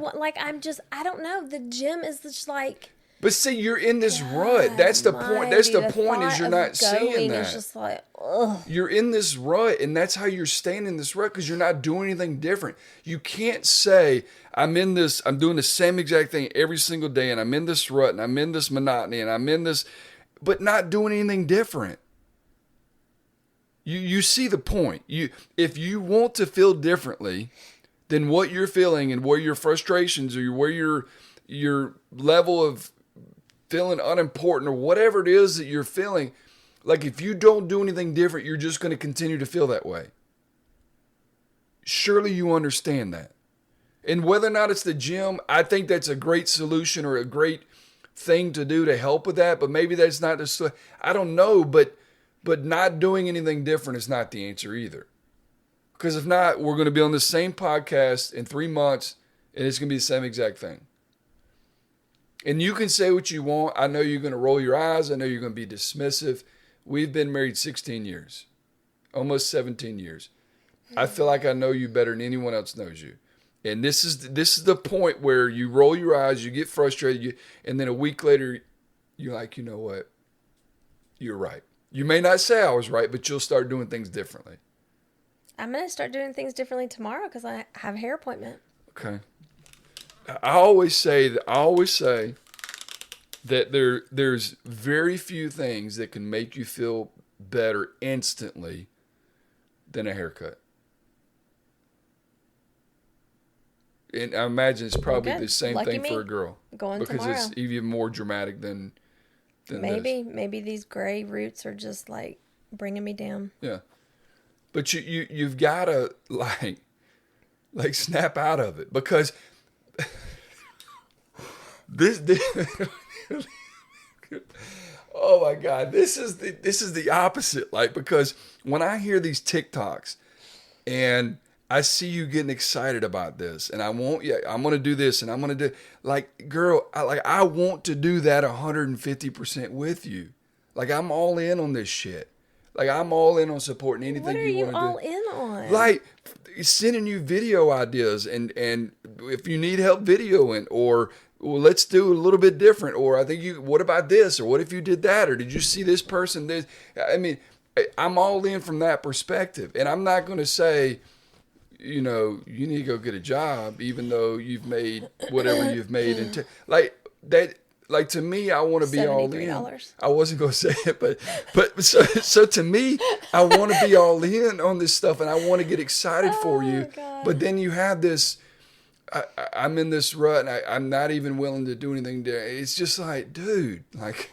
I don't know. The gym is just like. But see, you're in this rut. That's the point. That's the point is you're not seeing that. It's just like, ugh. You're in this rut, and that's how you're staying in this rut because you're not doing anything different. You can't say, I'm doing the same exact thing every single day, and I'm in this rut, and I'm in this monotony, and I'm in this, but not doing anything different. You see the point. If you want to feel differently than what you're feeling and where your frustrations or where your level of feeling unimportant or whatever it is that you're feeling, like if you don't do anything different, you're just going to continue to feel that way. Surely you understand that. And whether or not it's the gym, I think that's a great solution or a great thing to do to help with that. But maybe that's not the, I don't know, but not doing anything different is not the answer either. Because if not, we're going to be on the same podcast in 3 months and it's going to be the same exact thing. And you can say what you want. I know you're going to roll your eyes. I know you're going to be dismissive. We've been married 16 years, almost 17 years. I feel like I know you better than anyone else knows you. And this is the point where you roll your eyes, you get frustrated, and then a week later, you're like, you know what? You're right. You may not say I was right, but you'll start doing things differently. I'm going to start doing things differently tomorrow because I have a hair appointment. Okay. I always say that there's very few things that can make you feel better instantly than a haircut. And I imagine it's probably the same thing for a girl. Going because tomorrow. It's even more dramatic than maybe these gray roots are just like bringing me down. Yeah. But you've got to like snap out of it because this oh my God, this is the opposite. Like, because when I hear these TikToks and I see you getting excited about this and I'm going to do this and I'm going to do, like, girl, I want to do that 150% with you. Like, I'm all in on this shit. Like, I'm all in on supporting anything you want to do. What are you all in on? Like, sending you video ideas and if you need help videoing, or well, let's do a little bit different, or I think what about this, or what if you did that, or did you see this person? This, I mean, I'm all in from that perspective, and I'm not going to say, you know, you need to go get a job, even though you've made whatever you've made, like that. like to me, I want to be all in. $73. I wasn't going to say it, but so to me, I want to be all in on this stuff, and I want to get excited for you. God. But then you have this. I'm in this rut, and I'm not even willing to do anything there. It's just like, dude, like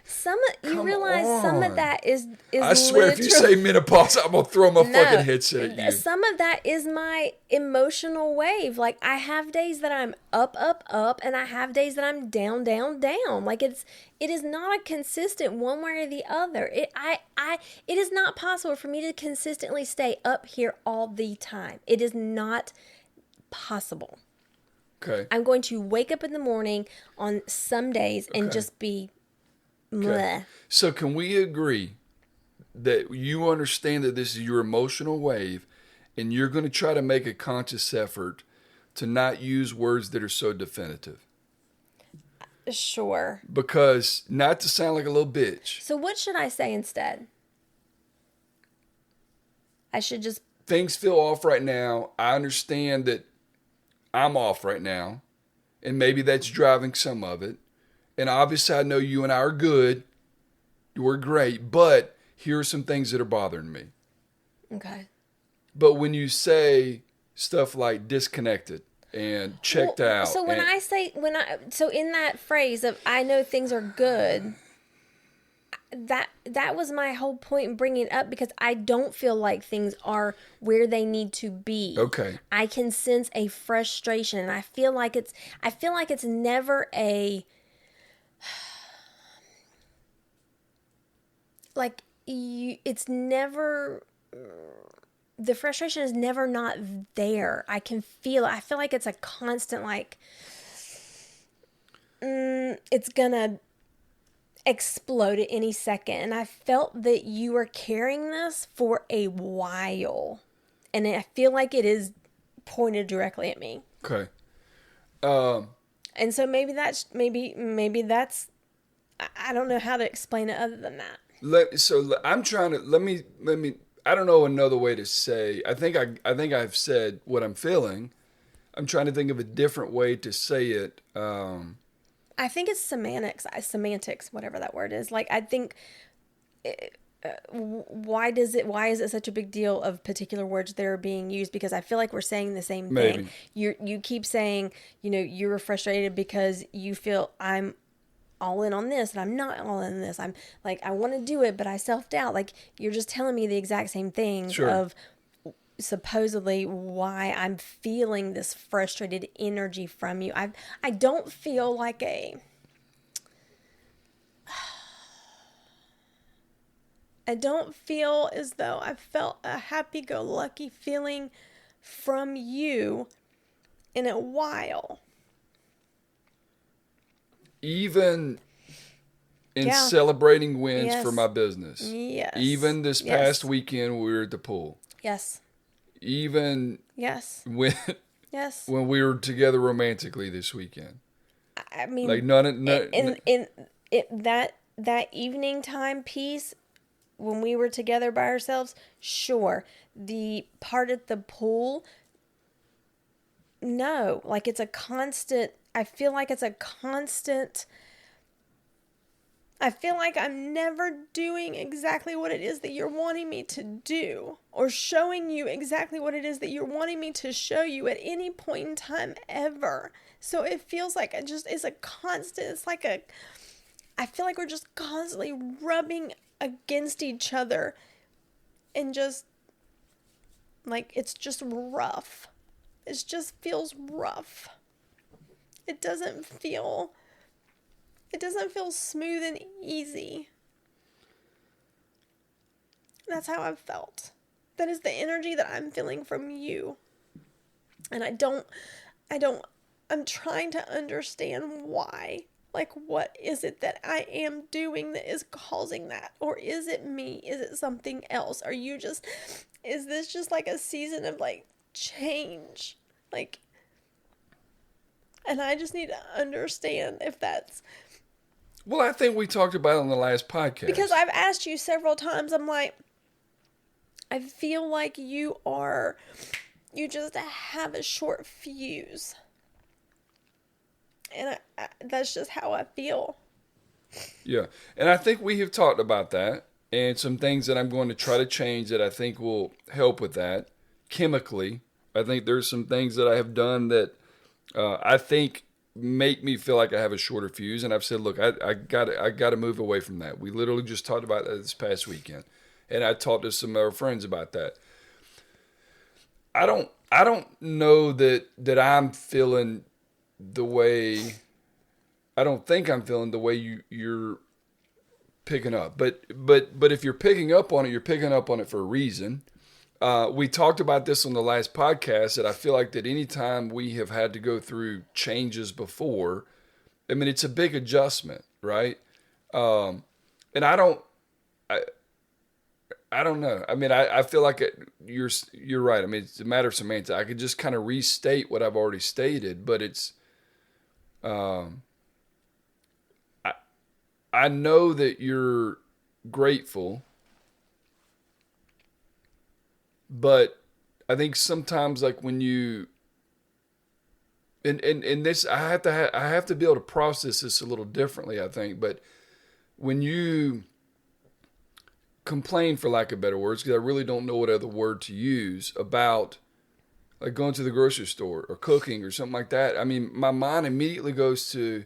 you realize some of that is I swear, if you say menopause, I'm gonna throw my fucking headset at you. Some of that is my emotional wave. Like I have days that I'm up, and I have days that I'm down, down, down. Like it is not a consistent one way or the other. It is not possible for me to consistently stay up here all the time. It is not possible. Okay. I'm going to wake up in the morning on some days and just be bleh. So can we agree that you understand that this is your emotional wave and you're going to try to make a conscious effort to not use words that are so definitive? Sure. Because not to sound like a little bitch. So what should I say instead? I should just... Things feel off right now. I understand that I'm off right now, and maybe that's driving some of it. And obviously, I know you and I are good. We're great, but here are some things that are bothering me. Okay. But when you say stuff like disconnected and checked out, so so in that phrase of I know things are good, that was my whole point in bringing it up, because I don't feel like things are where they need to be. Okay. I can sense a frustration, and I feel like it's never a like it's never, the frustration is never not there. I can feel it. I feel like it's a constant like it's gonna explode at any second. And I felt that you were carrying this for a while, and I feel like it is pointed directly at me. Okay. And so maybe that's I don't know how to explain it other than that. I'm trying to let me I don't know another way to say. I think I've said what I'm feeling. I'm trying to think of a different way to say it. I think it's semantics, whatever that word is. Like, I think, why is it such a big deal of particular words that are being used? Because I feel like we're saying the same thing. You keep saying, you're frustrated because you feel I'm all in on this and I'm not all in this. I'm like, I want to do it, but I self-doubt. Like, you're just telling me the exact same thing. Sure. Of supposedly why I'm feeling this frustrated energy from you. I don't feel like I don't feel as though I felt a happy-go-lucky feeling from you in a while. Even in celebrating wins for my business. Yes. Even this past weekend we were at the pool. Yes. Even when when we were together romantically this weekend. I mean, like that evening time piece when we were together by ourselves, sure. The part at the pool, no. Like, it's a constant. I feel like it's a constant. I feel like I'm never doing exactly what it is that you're wanting me to do, or showing you exactly what it is that you're wanting me to show you at any point in time ever. So it feels like it's a constant, it's like I feel like we're just constantly rubbing against each other, and just like, it's just rough. It just feels rough. It doesn't feel smooth and easy. That's how I've felt. That is the energy that I'm feeling from you. And I'm trying to understand why. Like, what is it that I am doing that is causing that? Or is it me? Is it something else? Is this just like a season of like change? Like, and I just need to understand if that's... Well, I think we talked about it on the last podcast. Because I've asked you several times, I'm like, I feel like you just have a short fuse. And that's just how I feel. Yeah. And I think we have talked about that and some things that I'm going to try to change that I think will help with that chemically. I think there's some things that I have done that I think make me feel like I have a shorter fuse. And I've said, look, I got to move away from that. We literally just talked about that this past weekend. And I talked to some of our friends about that. I don't know that I'm feeling the way, I don't think I'm feeling the way you're picking up. But if you're picking up on it, you're picking up on it for a reason. We talked about this on the last podcast that I feel like that anytime we have had to go through changes before, I mean, it's a big adjustment, right? And I don't know. I mean, I feel like you're right. I mean, it's a matter of semantics. I could just kind of restate what I've already stated, but it's, I know that you're grateful, but I think sometimes like when you, and this, I have to be able to process this a little differently, I think, but when you complain, for lack of better words, because I really don't know what other word to use, about like going to the grocery store or cooking or something like that. I mean, my mind immediately goes to,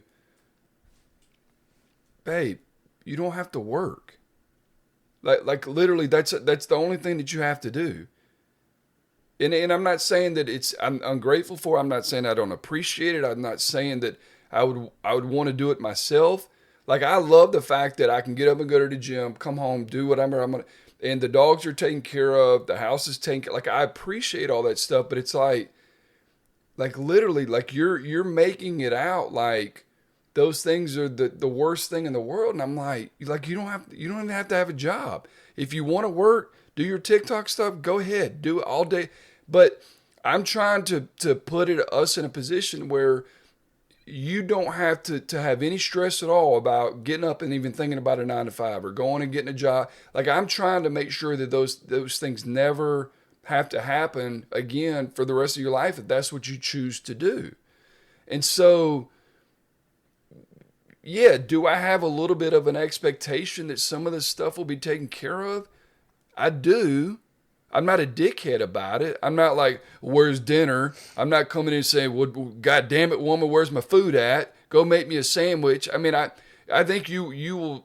babe, you don't have to work. Like literally, that's the only thing that you have to do. And I'm not saying that I'm ungrateful for it. I'm not saying I don't appreciate it. I'm not saying that I would want to do it myself. Like, I love the fact that I can get up and go to the gym, come home, do whatever I'm going to, and the dogs are taken care of, the house is taken care of. Like, I appreciate all that stuff, but it's like literally, like you're making it out like those things are the worst thing in the world. And I'm like you don't even have to have a job. If you want to work, do your TikTok stuff, go ahead, do it all day. But I'm trying to put us in a position where you don't have to have any stress at all about getting up and even thinking about a 9 to 5 or going and getting a job. Like, I'm trying to make sure that those things never have to happen again for the rest of your life if that's what you choose to do. And so, yeah, do I have a little bit of an expectation that some of this stuff will be taken care of? I do. I'm not a dickhead about it. I'm not like, where's dinner? I'm not coming in and saying, well, God damn it, woman, where's my food at? Go make me a sandwich. I mean, I think you will.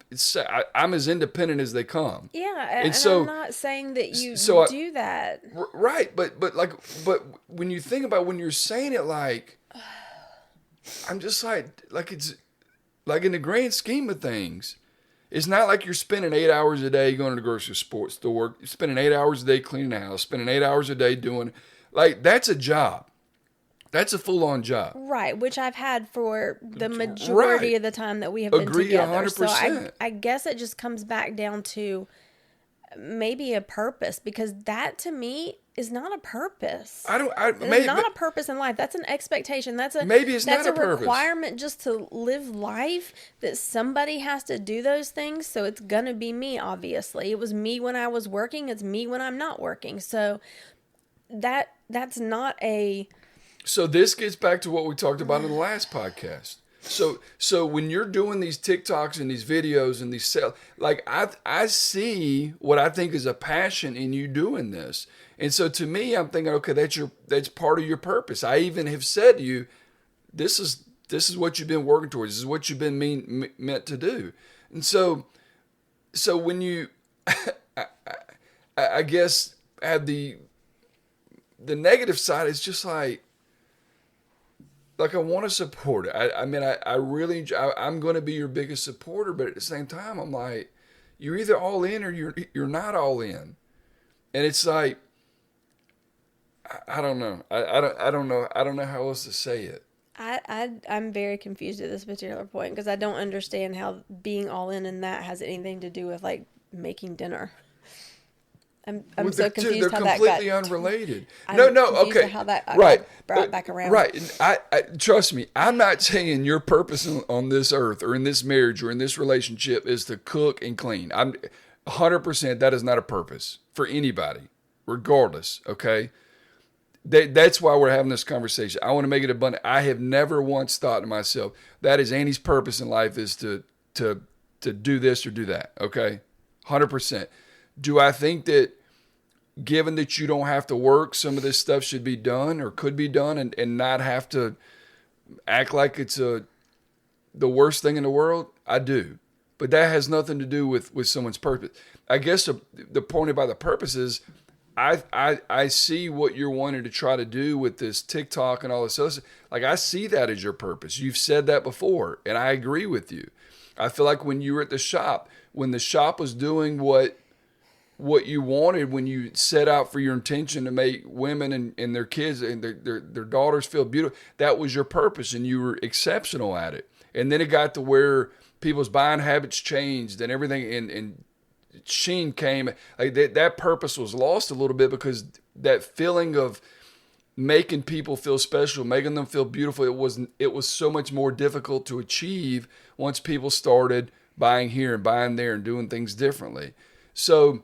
I'm as independent as they come. Yeah, and so, I'm not saying that you do that. Right, but when you think about when you're saying it, like, I'm just like it's like in the grand scheme of things. It's not like you're spending 8 hours a day going to the grocery store, you're spending 8 hours a day cleaning the house, spending 8 hours a day doing, like, that's a job. That's a full-on job. Right, which I've had for the majority of the time that we have been together. 100%. So I guess it just comes back down to maybe a purpose, because that to me is not a purpose. It's not a purpose in life. That's an expectation. That's a requirement just to live life, that somebody has to do those things. So it's gonna be me. Obviously, it was me when I was working. It's me when I'm not working. So that's not a. So this gets back to what we talked about in the last podcast. So when you're doing these TikToks and these videos and these sales, like I see what I think is a passion in you doing this. And so to me, I'm thinking, okay, that's part of your purpose. I even have said to you, this is what you've been working towards. This is what you've been meant to do. And so when you, I guess, have the negative side, is just like I want to support it. I mean, I'm going to be your biggest supporter, but at the same time, I'm like, you're either all in or you're not all in. And it's like, I don't know. I don't know. I don't know how else to say it. I'm very confused at this particular point, because I don't understand how being all in that has anything to do with like making dinner. I'm so confused how that got. They're completely unrelated. Okay. How that got brought back around. Right. I trust me. I'm not saying your purpose on this earth or in this marriage or in this relationship is to cook and clean. I'm 100%. That is not a purpose for anybody, regardless. Okay. That's why we're having this conversation. I want to make it abundant. I have never once thought to myself, that is Annie's purpose in life, is to to do this or do that. Okay. 100%. Do I think that given that you don't have to work, some of this stuff should be done or could be done and not have to act like it's the worst thing in the world? I do. But that has nothing to do with someone's purpose. I guess the point about the purpose is I see what you're wanting to try to do with this TikTok and all this other stuff. Like, I see that as your purpose. You've said that before, and I agree with you. I feel like when you were at the shop, when the shop was doing what you wanted, when you set out for your intention to make women and their kids and their daughters feel beautiful, that was your purpose, and you were exceptional at it. And then it got to where people's buying habits changed and everything, and Sheen came. Like that purpose was lost a little bit because that feeling of making people feel special, making them feel beautiful, it was so much more difficult to achieve once people started buying here and buying there and doing things differently. So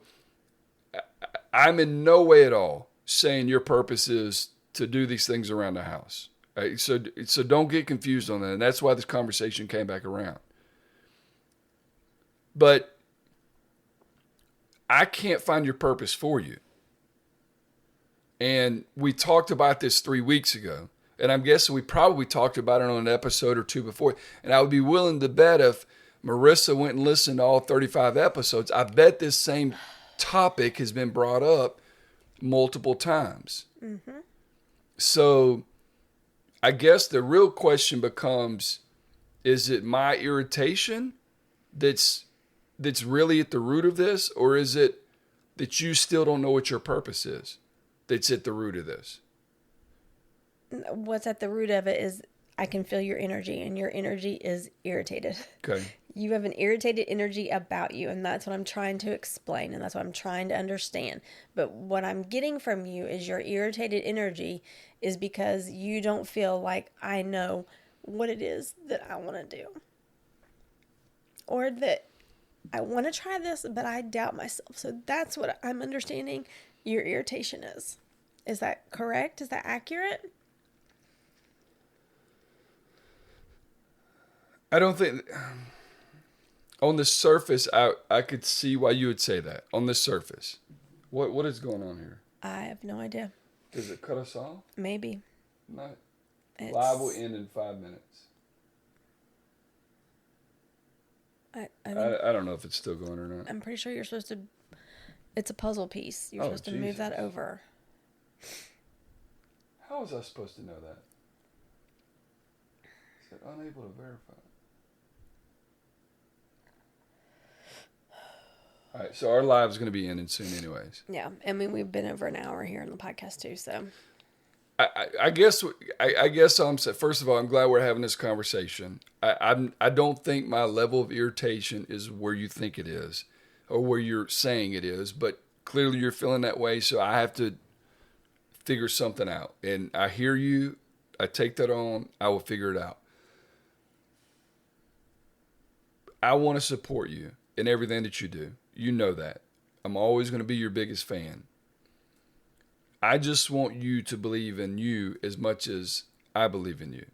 I'm in no way at all saying your purpose is to do these things around the house. Right? So don't get confused on that. And that's why this conversation came back around. But I can't find your purpose for you. And we talked about this 3 weeks ago. And I'm guessing we probably talked about it on an episode or two before. And I would be willing to bet if Marissa went and listened to all 35 episodes, I bet this same topic has been brought up multiple times. Mm-hmm. So I guess the real question becomes, is it my irritation that's really at the root of this, or is it that you still don't know what your purpose is that's at the root of this? What's at the root of it is I can feel your energy, and your energy is irritated. Okay. You have an irritated energy about you, and that's what I'm trying to explain, and that's what I'm trying to understand. But what I'm getting from you is your irritated energy is because you don't feel like I know what it is that I want to do. Or that I want to try this, but I doubt myself. So that's what I'm understanding your irritation is. Is that correct? Is that accurate? I don't think... On the surface, I could see why you would say that. On the surface. What is going on here? I have no idea. Does it cut us off? Maybe. No. Live will end in 5 minutes. I don't know if it's still going or not. I'm pretty sure you're supposed to... It's a puzzle piece. You're supposed to move that over. How was I supposed to know that? It said unable to verify. All right, so our live's going to be ending soon anyways. Yeah, I mean, we've been over an hour here on the podcast too, so... I guess I'm saying, first of all, I'm glad we're having this conversation. I don't think my level of irritation is where you think it is or where you're saying it is, but clearly you're feeling that way, so I have to figure something out. And I hear you. I take that on. I will figure it out. I want to support you in everything that you do. You know that. I'm always going to be your biggest fan. I just want you to believe in you as much as I believe in you.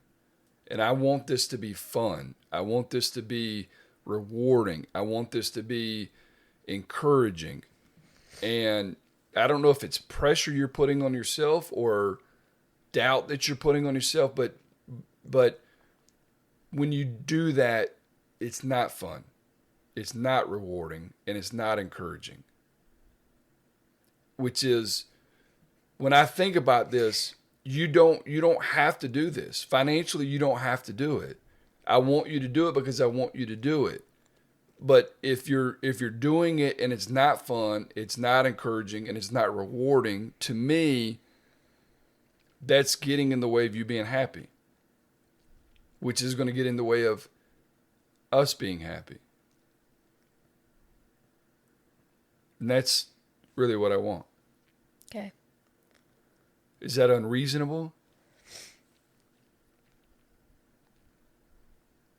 And I want this to be fun. I want this to be rewarding. I want this to be encouraging. And I don't know if it's pressure you're putting on yourself or doubt that you're putting on yourself, but when you do that, it's not fun. It's not rewarding, and it's not encouraging. Which is... When I think about this, you don't have to do this. Financially, you don't have to do it. I want you to do it because I want you to do it. But if you're doing it and it's not fun, it's not encouraging, and it's not rewarding, to me, that's getting in the way of you being happy, which is going to get in the way of us being happy. And that's really what I want. Okay. Is that unreasonable?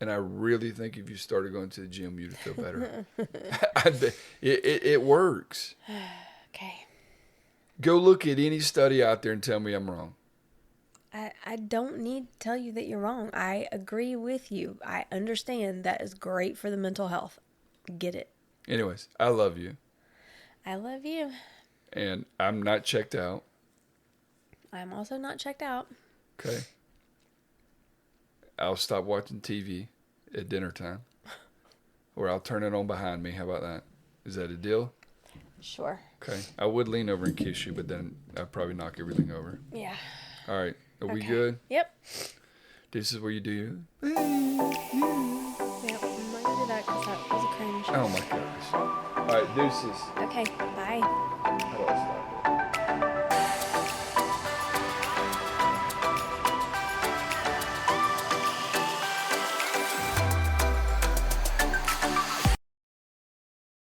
And I really think if you started going to the gym, you'd feel better. It works. Okay. Go look at any study out there and tell me I'm wrong. I don't need to tell you that you're wrong. I agree with you. I understand that is great for the mental health. Get it. Anyways, I love you. I love you. And I'm not checked out. I'm also not checked out. Okay. I'll stop watching TV at dinner time. Or I'll turn it on behind me. How about that? Is that a deal? Sure. Okay. I would lean over and kiss you, but then I'd probably knock everything over. Yeah. All right. Are we Okay. good? Yep. This is where you do you. Yep. I'm not gonna do that because that was a cringe. Oh my gosh. All right. Deuces. Okay. Bye. How do I stop it?